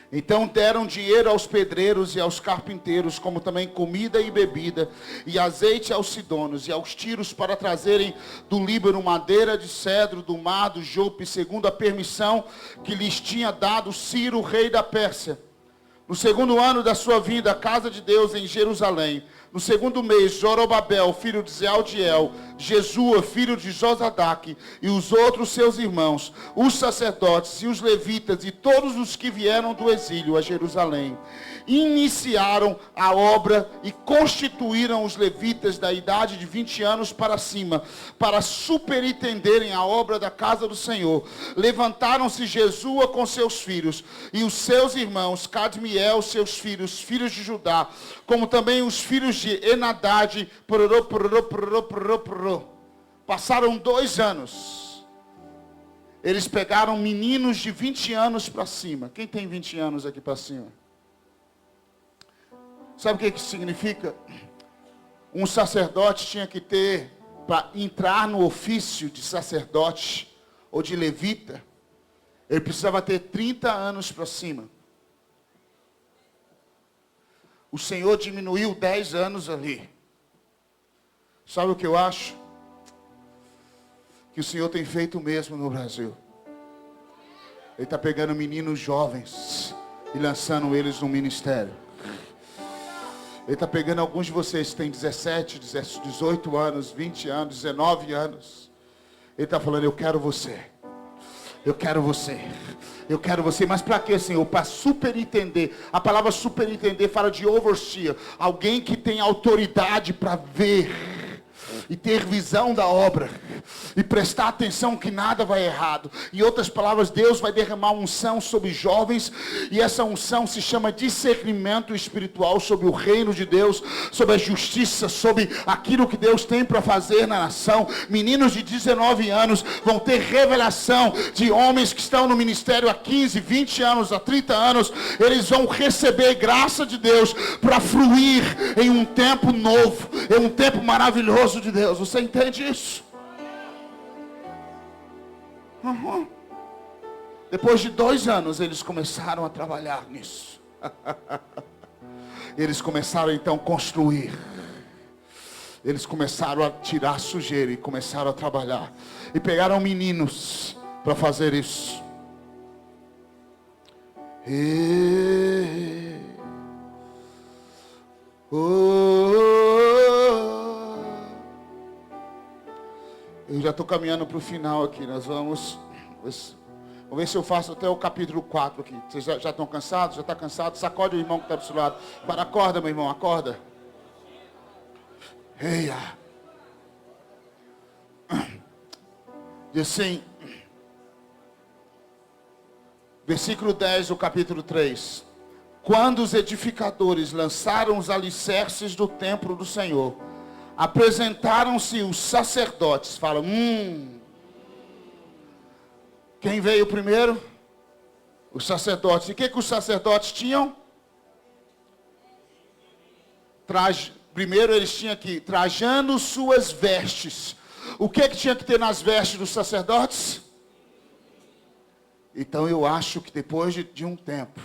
Então deram dinheiro aos pedreiros e aos carpinteiros, como também comida e bebida, e azeite aos sidônios e aos tiros, para trazerem do Líbano madeira de cedro, do mar, do Jope, segundo a permissão que lhes tinha dado Ciro, rei da Pérsia. No 2º ano da sua vinda à casa de Deus em Jerusalém, no 2º mês, Zorobabel, filho de Zealdiel, Jesua, filho de Josadaque, e os outros seus irmãos, os sacerdotes e os levitas, e todos os que vieram do exílio a Jerusalém, iniciaram a obra e constituíram os levitas da idade de 20 anos para cima, para superintenderem a obra da casa do Senhor. Levantaram-se Jesua com seus filhos, e os seus irmãos, Cadmiel, seus filhos, filhos de Judá, como também os filhos de Enadade. Passaram 2 anos. Eles pegaram meninos de 20 anos para cima. Quem tem 20 anos aqui para cima? Sabe o que significa? Um sacerdote tinha que ter, para entrar no ofício de sacerdote ou de levita, ele precisava ter 30 anos para cima. O Senhor diminuiu 10 anos ali. Sabe o que eu acho? Que o Senhor tem feito o mesmo no Brasil. Ele está pegando meninos jovens e lançando eles no ministério. Ele está pegando alguns de vocês que têm 17, 18 anos, 20 anos, 19 anos. Ele está falando: eu quero você. Eu quero você. Eu quero você. Mas para quê, Senhor? Para superintender. A palavra superintender fala de overseer. Alguém que tem autoridade para ver e ter visão da obra, e prestar atenção que nada vai errado. Em outras palavras, Deus vai derramar unção sobre jovens, e essa unção se chama discernimento espiritual sobre o reino de Deus, sobre a justiça, sobre aquilo que Deus tem para fazer na nação. Meninos de 19 anos vão ter revelação de homens que estão no ministério há 15, 20 anos, há 30 anos. Eles vão receber graça de Deus para fluir em um tempo novo, em um tempo maravilhoso de Deus. Você entende isso? Uhum. Depois de 2 anos, eles começaram a trabalhar nisso. Eles começaram então a construir. Eles começaram a tirar sujeira e começaram a trabalhar. E pegaram meninos para fazer isso. Eu já estou caminhando para o final aqui. Nós vamos ver se eu faço até o capítulo 4 aqui. Vocês já estão cansados? Já está cansado? Sacode o irmão que está do seu lado. Para, acorda, meu irmão, acorda. Eia. Diz assim, Versículo 10 do capítulo 3. Quando os edificadores lançaram os alicerces do templo do Senhor, apresentaram-se os sacerdotes. Fala, Quem veio primeiro? Os sacerdotes. E o que os sacerdotes tinham? Primeiro eles tinham que trajando suas vestes. O que tinha que ter nas vestes dos sacerdotes? Então eu acho que depois de um tempo,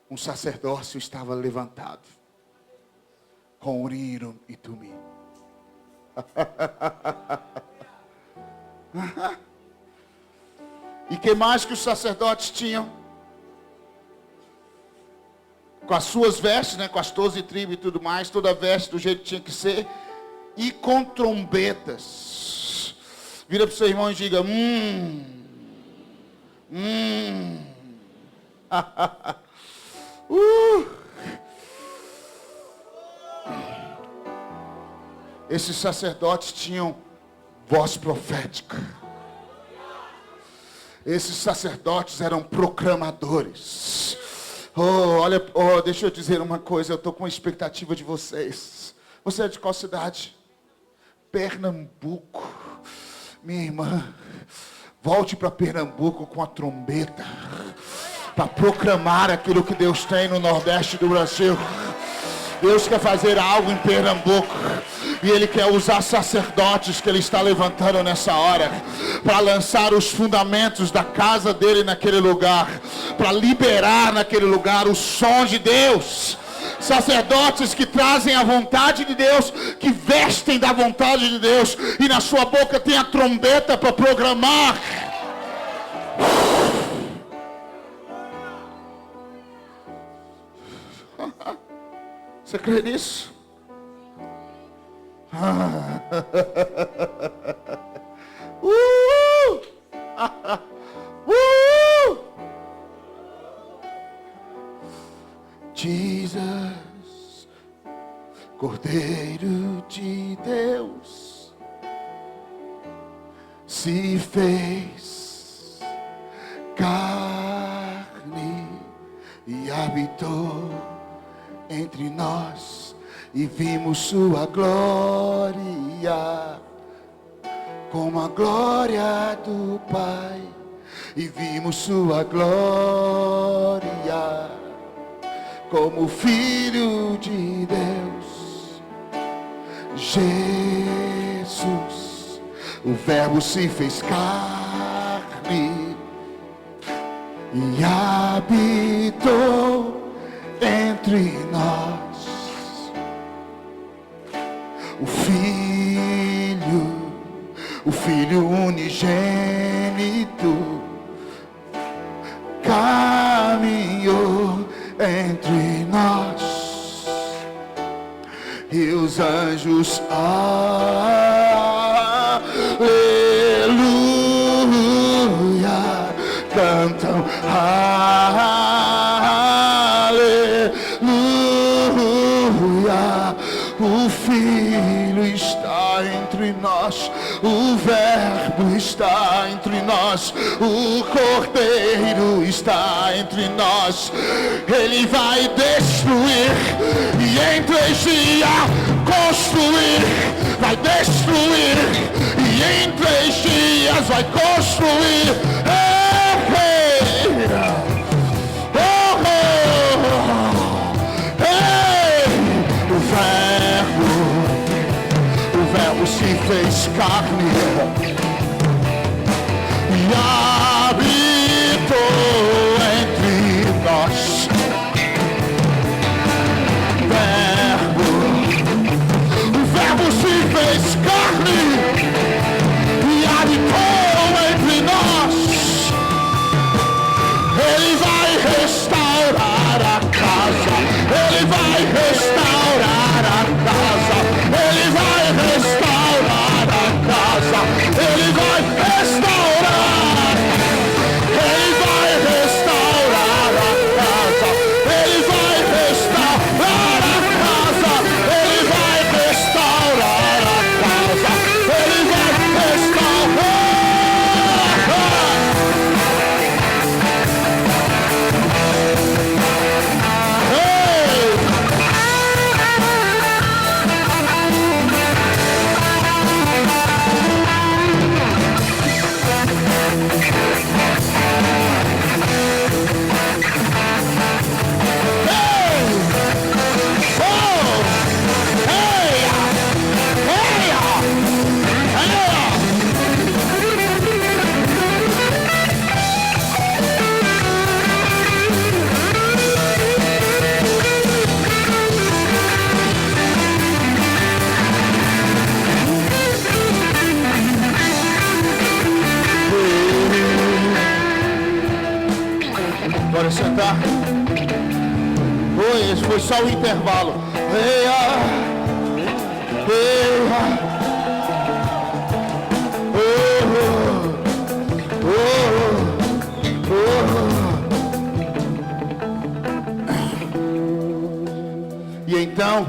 um sacerdócio estava levantado. Com Urim e Tumim. E que mais que os sacerdotes tinham? Com as suas vestes, né? Com as 12 tribos e tudo mais. Toda a veste do jeito que tinha que ser. E com trombetas. Vira para o seu irmão e diga, Esses sacerdotes tinham voz profética. Esses sacerdotes eram proclamadores. Deixa eu dizer uma coisa, eu estou com a expectativa de vocês. Você é de qual cidade? Pernambuco. Minha irmã, volte para Pernambuco com a trombeta, para proclamar aquilo que Deus tem no Nordeste do Brasil. Deus quer fazer algo em Pernambuco. E Ele quer usar sacerdotes que Ele está levantando nessa hora. Para lançar os fundamentos da casa dEle naquele lugar. Para liberar naquele lugar o som de Deus. Sacerdotes que trazem a vontade de Deus. Que vestem da vontade de Deus. E na sua boca tem a trombeta para proclamar. Você crê nisso? Jesus, Cordeiro de Deus, se fez carne e habitou entre nós, e vimos sua glória, como a glória do Pai, e vimos sua glória, como Filho de Deus. Jesus, o Verbo se fez carne e habitou entre nós. O Filho unigênito caminhou entre nós, e os anjos aleluia cantam aleluia. O Filho está entre nós, o Verbo está entre nós, o Cordeiro está entre nós. Ele vai destruir e em 3 dias construir. Vai destruir e em 3 dias vai construir. O Verbo se fez carne e habitou entre nós. O Verbo se fez carne e habitou entre nós. Ele vai restaurar a casa. Ele vai restaurar a casa. Ele vai restaurar a casa. Ele vai restaurar. Ele vai restaurar a casa. Ele vai restaurar a casa. Ele vai restaurar a casa. Ele vai restaurar. Pode sentar. Oi, esse foi só o intervalo. E então,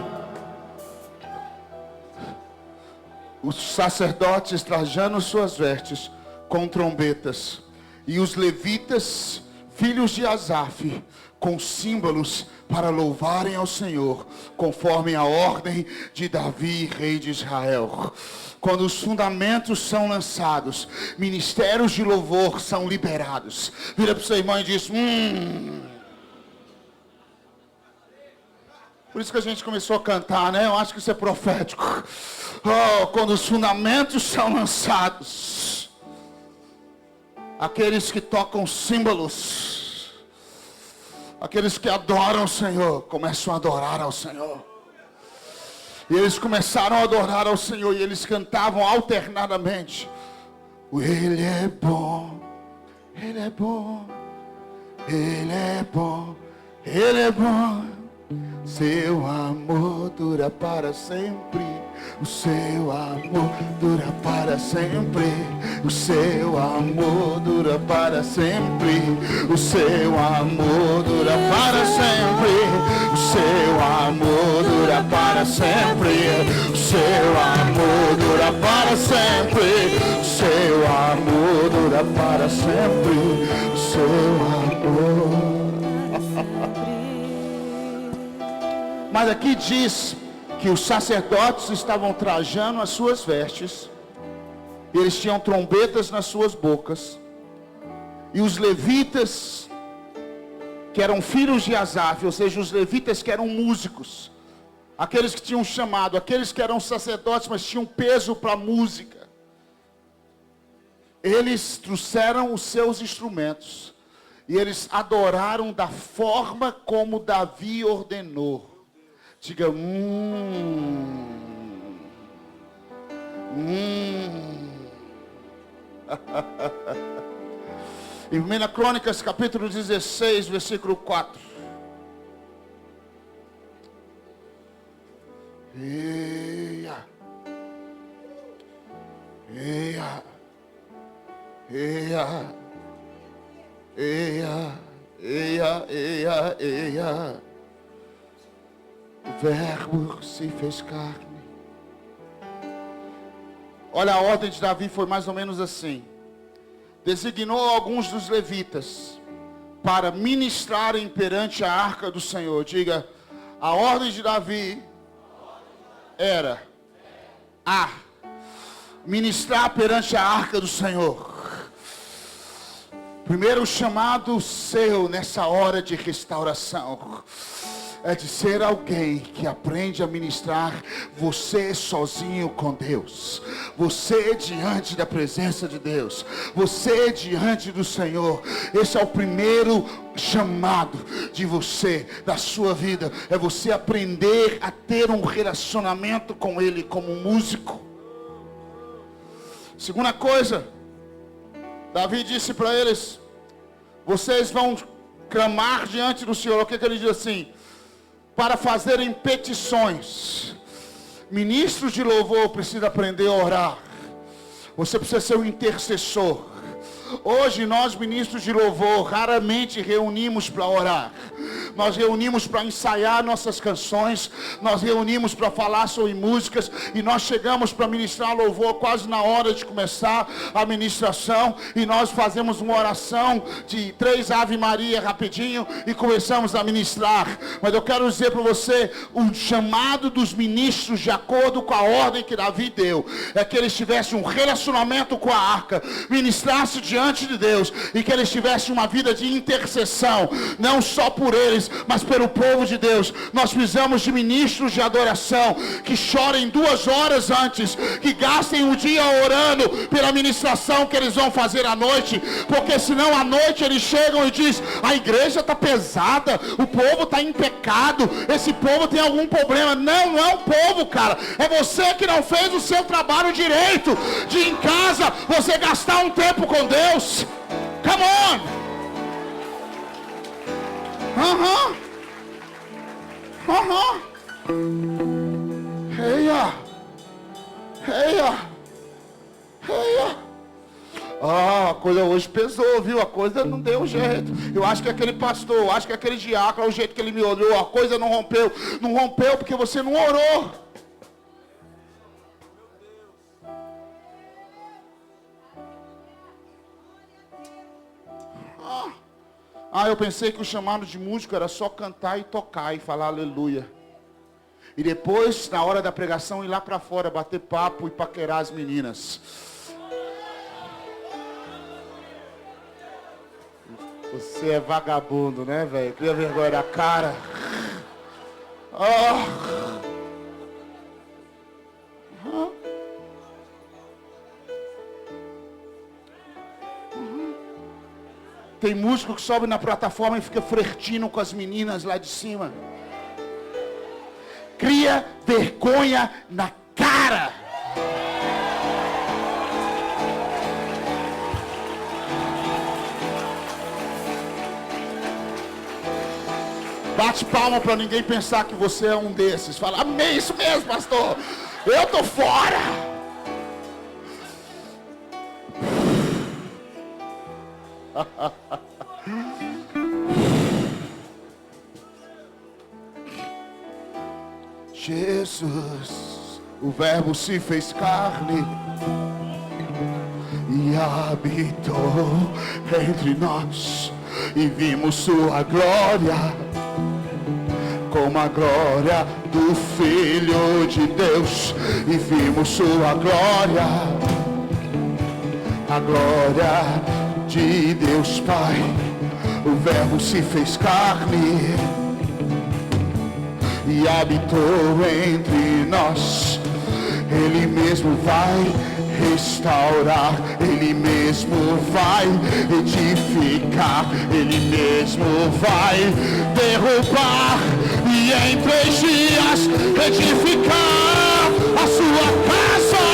os sacerdotes trajando suas vestes com trombetas, e os levitas, filhos de Asaf, com símbolos para louvarem ao Senhor, conforme a ordem de Davi, rei de Israel. Quando os fundamentos são lançados, ministérios de louvor são liberados. Vira para o seu irmão e diz: Por isso que a gente começou a cantar, né? Eu acho que isso é profético. Oh, quando os fundamentos são lançados, aqueles que tocam símbolos, aqueles que adoram o Senhor, começam a adorar ao Senhor. E eles começaram a adorar ao Senhor, e eles cantavam alternadamente: Ele é bom, Ele é bom, Ele é bom, Ele é bom. Seu amor dura para sempre. O seu amor dura para sempre. O seu amor dura para sempre. O seu amor dura para sempre. O seu amor dura para sempre. O seu amor dura para sempre. O seu amor dura para sempre. O seu amor. Mas aqui diz que os sacerdotes estavam trajando as suas vestes, e eles tinham trombetas nas suas bocas, e os levitas, que eram filhos de Asaf, ou seja, os levitas que eram músicos, aqueles que tinham chamado, aqueles que eram sacerdotes, mas tinham peso para a música, eles trouxeram os seus instrumentos, e eles adoraram da forma como Davi ordenou. Diga, Em 1 Crônicas, capítulo 16, versículo 4. Eia. Eia. Eia. Eia. Eia. Eia. Eia. O verbo se fez carne. Olha, a ordem de Davi foi mais ou menos assim. Designou alguns dos levitas para ministrarem perante a arca do Senhor. Diga, a ordem de Davi era ministrar perante a arca do Senhor. Primeiro chamado seu nessa hora de restauração é de ser alguém que aprende a ministrar você sozinho com Deus, você diante da presença de Deus, você diante do Senhor. Esse é o primeiro chamado de você, da sua vida, é você aprender a ter um relacionamento com Ele como músico. Segunda coisa, Davi disse para eles: vocês vão clamar diante do Senhor. O que ele diz assim? Para fazerem petições. Ministros de louvor precisam aprender a orar. Você precisa ser um intercessor. Hoje nós, ministros de louvor, raramente reunimos para orar. Nós reunimos para ensaiar nossas canções. Nós reunimos para falar sobre músicas. E nós chegamos para ministrar louvor quase na hora de começar a ministração. E nós fazemos uma oração de 3 Ave Maria rapidinho e começamos a ministrar. Mas eu quero dizer para você, o chamado dos ministros, de acordo com a ordem que Davi deu, é que eles tivessem um relacionamento com a arca, ministrasse diante de Deus, e que eles tivessem uma vida de intercessão, não só por eles, mas pelo povo de Deus. Nós precisamos de ministros de adoração, que chorem 2 horas antes, que gastem o dia orando pela ministração que eles vão fazer à noite, porque senão à noite eles chegam e dizem: a igreja está pesada, o povo está em pecado, esse povo tem algum problema. Não é o povo, cara, é você que não fez o seu trabalho direito, de em casa você gastar um tempo com Deus. Come on! Aham. Aham. Eia. Eia. Eia. Ah, a coisa hoje pesou, viu? A coisa não deu jeito. Eu acho que aquele pastor, eu acho que aquele diácono, o jeito que ele me olhou, a coisa não rompeu. Não rompeu porque você não orou. Eu pensei que o chamado de músico era só cantar e tocar e falar aleluia. E depois, na hora da pregação, ir lá para fora, bater papo e paquerar as meninas. Você é vagabundo, né, velho? Cria vergonha da cara. Tem músico que sobe na plataforma e fica flertando com as meninas lá de cima. Cria vergonha na cara. Bate palma para ninguém pensar que você é um desses. Fala, amém, isso mesmo, pastor. Eu tô fora. Jesus, o verbo se fez carne e habitou entre nós, e vimos sua glória, como a glória do Filho de Deus, e vimos sua glória, a glória de Deus Pai. O verbo se fez carne e habitou entre nós. Ele mesmo vai restaurar, Ele mesmo vai edificar, Ele mesmo vai derrubar e em 3 dias edificar a sua casa.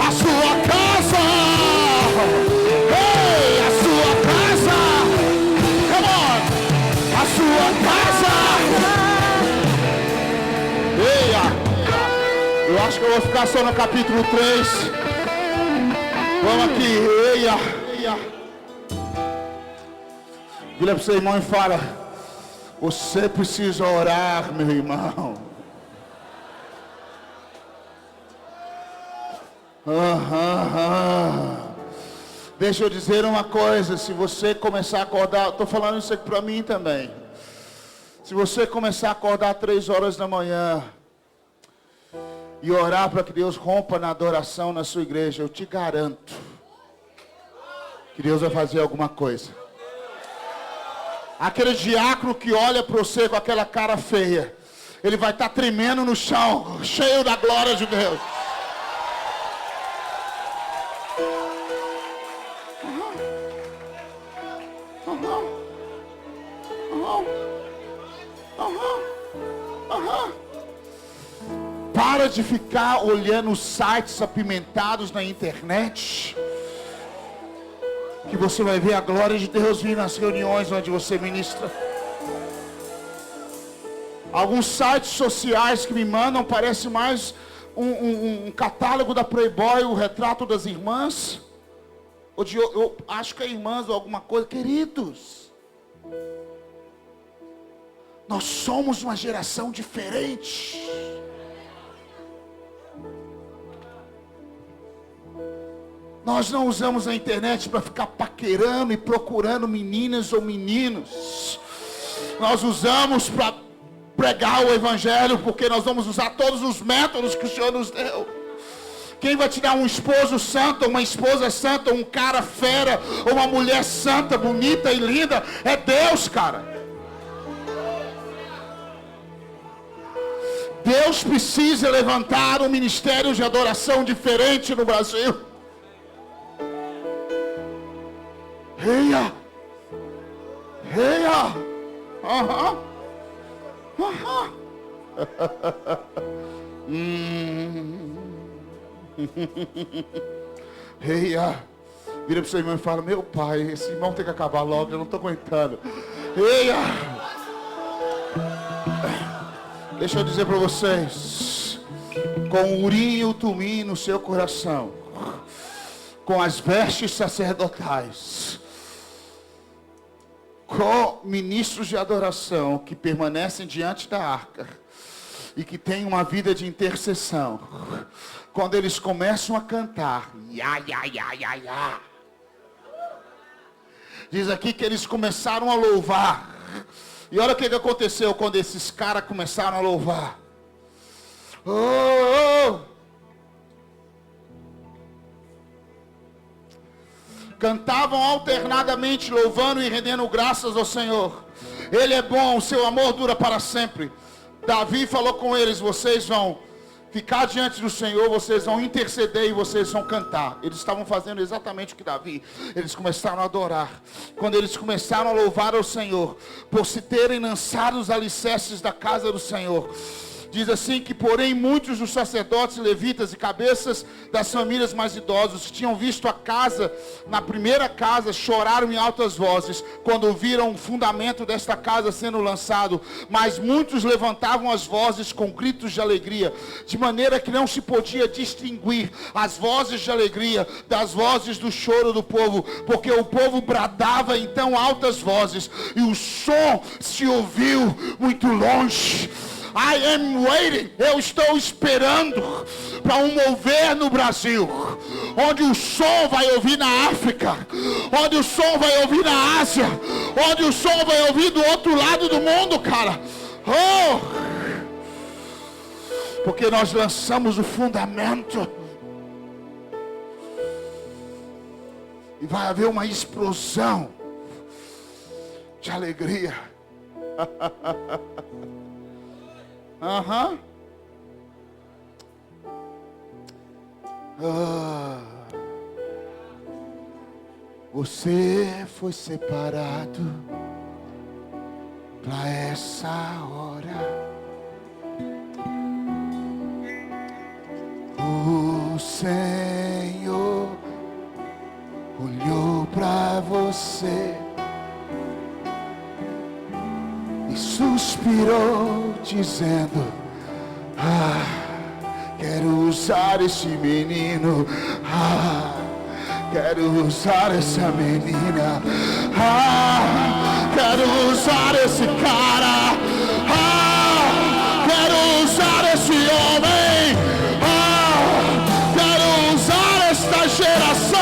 A sua casa. Ei, a sua casa. Come on. A sua casa. Eia. Eu acho que eu vou ficar só no capítulo 3. Vamos aqui. Eia. Vira para o seu irmão e fala: você precisa orar, meu irmão. Deixa eu dizer uma coisa, se você começar a acordar, estou falando isso aqui para mim também. Se você começar a acordar 3 horas da manhã e orar para que Deus rompa na adoração na sua igreja, eu te garanto que Deus vai fazer alguma coisa. Aquele diácono que olha para você com aquela cara feia, ele vai estar tremendo no chão, cheio da glória de Deus. Para de ficar olhando sites apimentados na internet, que você vai ver a glória de Deus vir nas reuniões onde você ministra. Alguns sites sociais que me mandam parece mais um catálogo da Playboy, o retrato das irmãs, ou eu acho que é irmãs ou alguma coisa. Queridos, nós somos uma geração diferente. Nós não usamos a internet para ficar paquerando e procurando meninas ou meninos. Nós usamos para pregar o evangelho, porque nós vamos usar todos os métodos que o Senhor nos deu. Quem vai te dar um esposo santo, uma esposa santa, um cara fera, ou uma mulher santa, bonita e linda? É Deus, cara. Deus precisa levantar um ministério de adoração diferente no Brasil. Reia. Reia. Vira para o seu irmão e fala: meu pai, esse irmão tem que acabar logo, eu não estou aguentando. Eia! Deixa eu dizer para vocês, com o urim e o tumim no seu coração, com as vestes sacerdotais, com ministros de adoração que permanecem diante da arca e que têm uma vida de intercessão, quando eles começam a cantar, ya, ya, ya, ya, ya, diz aqui que eles começaram a louvar. E olha o que aconteceu quando esses caras começaram a louvar. Oh, oh. Cantavam alternadamente, louvando e rendendo graças ao Senhor. Ele é bom, o seu amor dura para sempre. Davi falou com eles: vocês vão ficar diante do Senhor, vocês vão interceder e vocês vão cantar. Eles estavam fazendo exatamente o que Davi. Eles começaram a adorar. Quando eles começaram a louvar ao Senhor, por se terem lançado os alicerces da casa do Senhor, diz assim que, porém, muitos dos sacerdotes, levitas e cabeças das famílias mais idosas que tinham visto a casa, na primeira casa, choraram em altas vozes, quando viram o fundamento desta casa sendo lançado. Mas muitos levantavam as vozes com gritos de alegria, de maneira que não se podia distinguir as vozes de alegria das vozes do choro do povo, porque o povo bradava então altas vozes, e o som se ouviu muito longe. I am waiting. Eu estou esperando para um mover no Brasil, onde o som vai ouvir na África, onde o som vai ouvir na Ásia, onde o som vai ouvir do outro lado do mundo, cara. Oh! Porque nós lançamos o fundamento. E vai haver uma explosão de alegria. Você foi separado para essa hora. O Senhor olhou para você e suspirou, dizendo: quero usar esse menino, quero usar essa menina, quero usar esse cara, quero usar esse homem, quero usar esta geração.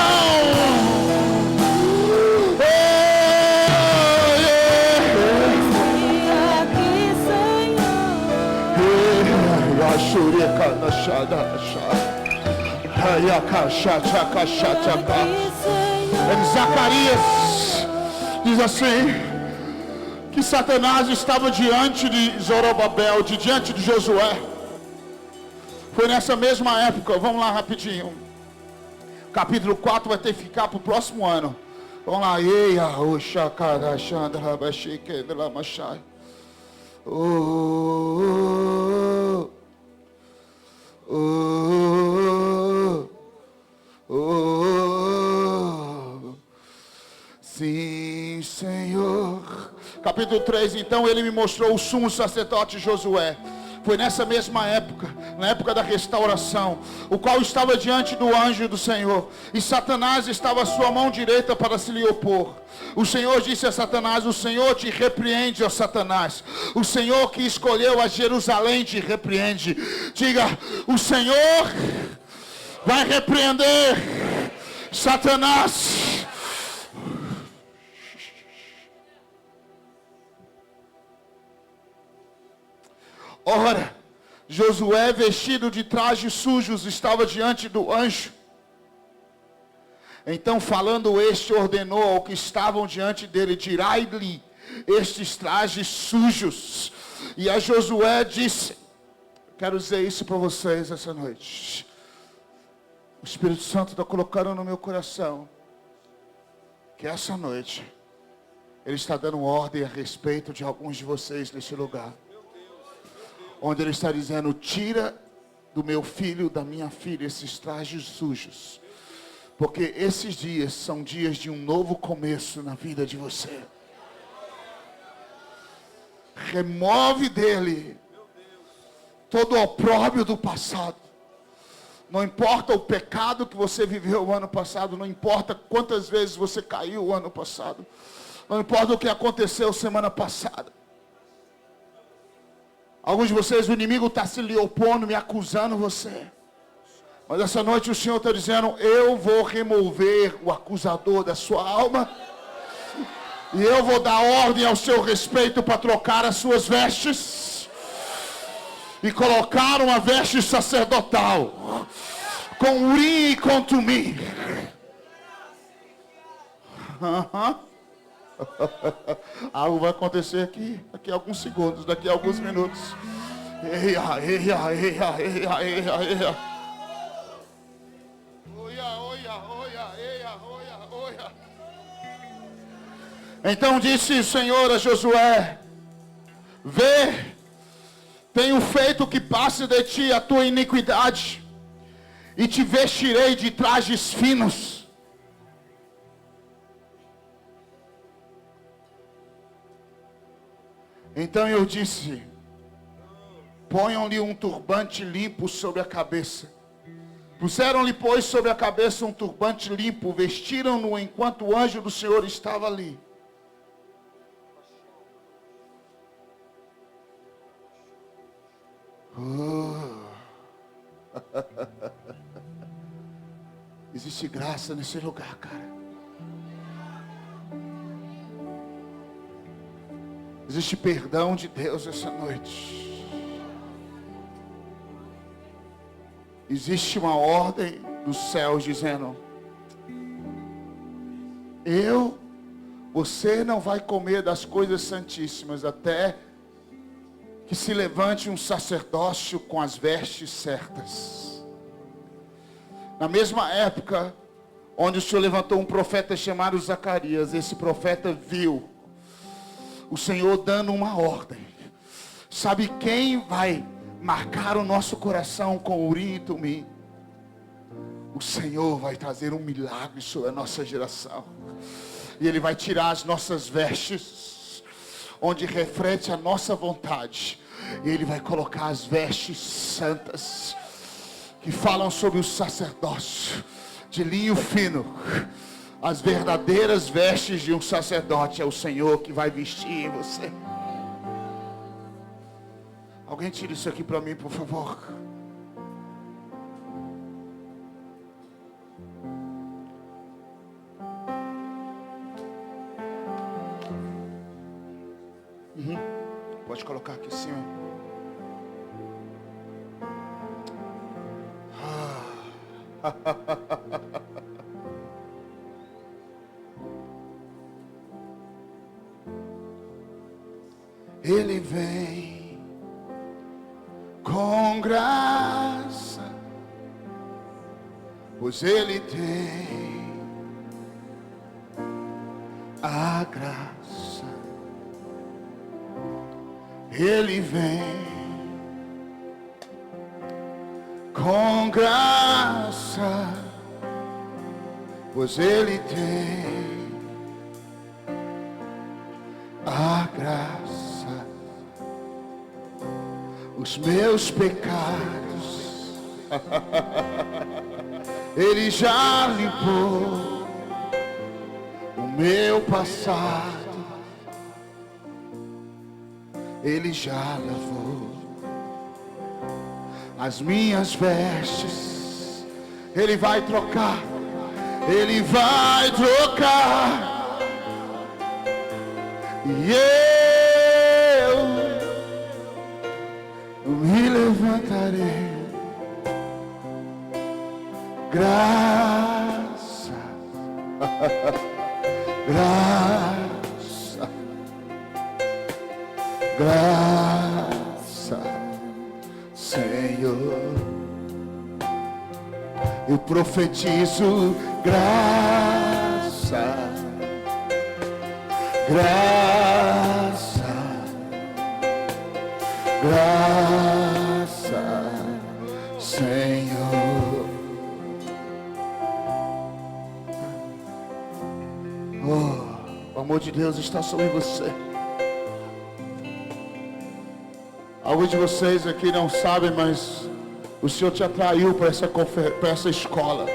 Em Zacarias diz assim, que Satanás estava diante de Zorobabel, diante de Josué. Foi nessa mesma época. Vamos lá rapidinho. Capítulo 4 vai ter que ficar para o próximo ano. Vamos lá. Sim, Senhor. Capítulo 3, então ele me mostrou o sumo sacerdote Josué. Foi nessa mesma época, na época da restauração, o qual estava diante do anjo do Senhor, e Satanás estava à sua mão direita para se lhe opor. O Senhor disse a Satanás: o Senhor te repreende, ó Satanás. O Senhor que escolheu a Jerusalém te repreende. Diga: o Senhor vai repreender Satanás. Ora, Josué, vestido de trajes sujos, estava diante do anjo. Então, falando este, ordenou ao que estavam diante dele: tirai-lhe estes trajes sujos. E a Josué disse: quero dizer isso para vocês essa noite. O Espírito Santo está colocando no meu coração que essa noite Ele está dando ordem a respeito de alguns de vocês nesse lugar, onde Ele está dizendo: tira do meu filho, da minha filha, esses trajes sujos, Porque esses dias são dias de um novo começo na vida de você. Remove dele todo o opróbrio do passado. Não importa o pecado que você viveu o ano passado. Não importa quantas vezes você caiu o ano passado. Não importa o que aconteceu semana passada. Alguns de vocês, o inimigo está se lhe opondo, me acusando você. Mas essa noite o Senhor está dizendo: eu vou remover o acusador da sua alma. E eu vou dar ordem ao seu respeito para trocar as suas vestes. E colocar uma veste sacerdotal. Com urim e com tumim. Algo vai acontecer aqui. Daqui a alguns segundos. Daqui a alguns minutos. Eia, eia, eia, eia, eia, eia. Então disse o Senhor a Josué: vê, tenho feito que passe de ti a tua iniquidade, e te vestirei de trajes finos. Então eu disse: ponham-lhe um turbante limpo sobre a cabeça. Puseram-lhe, pois, sobre a cabeça um turbante limpo, vestiram-no enquanto o anjo do Senhor estava ali. Existe graça nesse lugar, cara. Existe perdão de Deus essa noite. Existe uma ordem dos céus dizendo: você não vai comer das coisas santíssimas até que se levante um sacerdócio com as vestes certas. Na mesma época, onde o Senhor levantou um profeta chamado Zacarias, esse profeta viu o Senhor dando uma ordem. Sabe quem vai marcar o nosso coração com urim e tumim? O Senhor vai trazer um milagre sobre a nossa geração. E Ele vai tirar as nossas vestes, onde reflete a nossa vontade. E Ele vai colocar as vestes santas, que falam sobre o sacerdócio, de linho fino. As verdadeiras vestes de um sacerdote é o Senhor que vai vestir você. Alguém tira isso aqui para mim, por favor. Pode colocar aqui em cima. Ele vem com graça, pois Ele tem a graça. Ele vem com graça, pois Ele tem a graça. Os meus pecados Ele já limpou. O meu passado Ele já lavou. As minhas vestes Ele vai trocar. Ele vai trocar. E eu me levantarei. Graça, graça, graça, Senhor. Eu profetizo graça, graça, graça, Senhor. O amor de Deus está sobre você. Alguns de vocês aqui não sabem, mas o Senhor te atraiu para essa escola.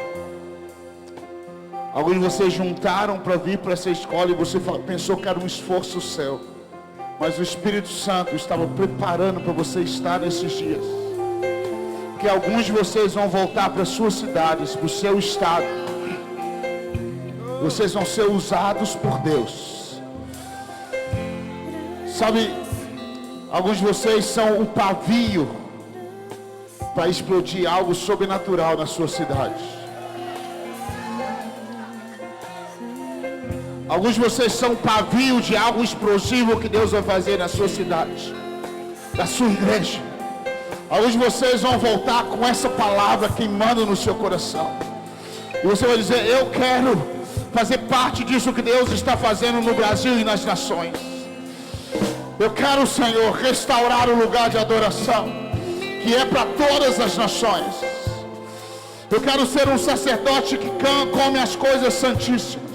Alguns de vocês juntaram para vir para essa escola e você pensou que era um esforço seu. Mas o Espírito Santo estava preparando para você estar nesses dias. Que alguns de vocês vão voltar para as suas cidades, para o seu estado. Vocês vão ser usados por Deus. Sabe, alguns de vocês são o pavio para explodir algo sobrenatural na sua cidade. Alguns de vocês são pavio de algo explosivo que Deus vai fazer na sua cidade, na sua igreja. Alguns de vocês vão voltar com essa palavra queimando no seu coração. E você vai dizer: eu quero fazer parte disso que Deus está fazendo no Brasil e nas nações. Eu quero, Senhor, restaurar o lugar de adoração, que é para todas as nações. Eu quero ser um sacerdote que come as coisas santíssimas.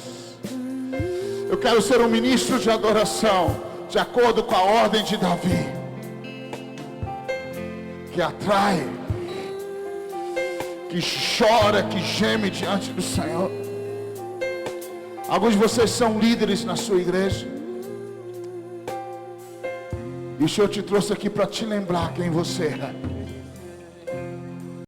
Eu quero ser um ministro de adoração, de acordo com a ordem de Davi, que atrai, que chora, que geme diante do Senhor. Alguns de vocês são líderes na sua igreja, e o Senhor te trouxe aqui para te lembrar quem você é.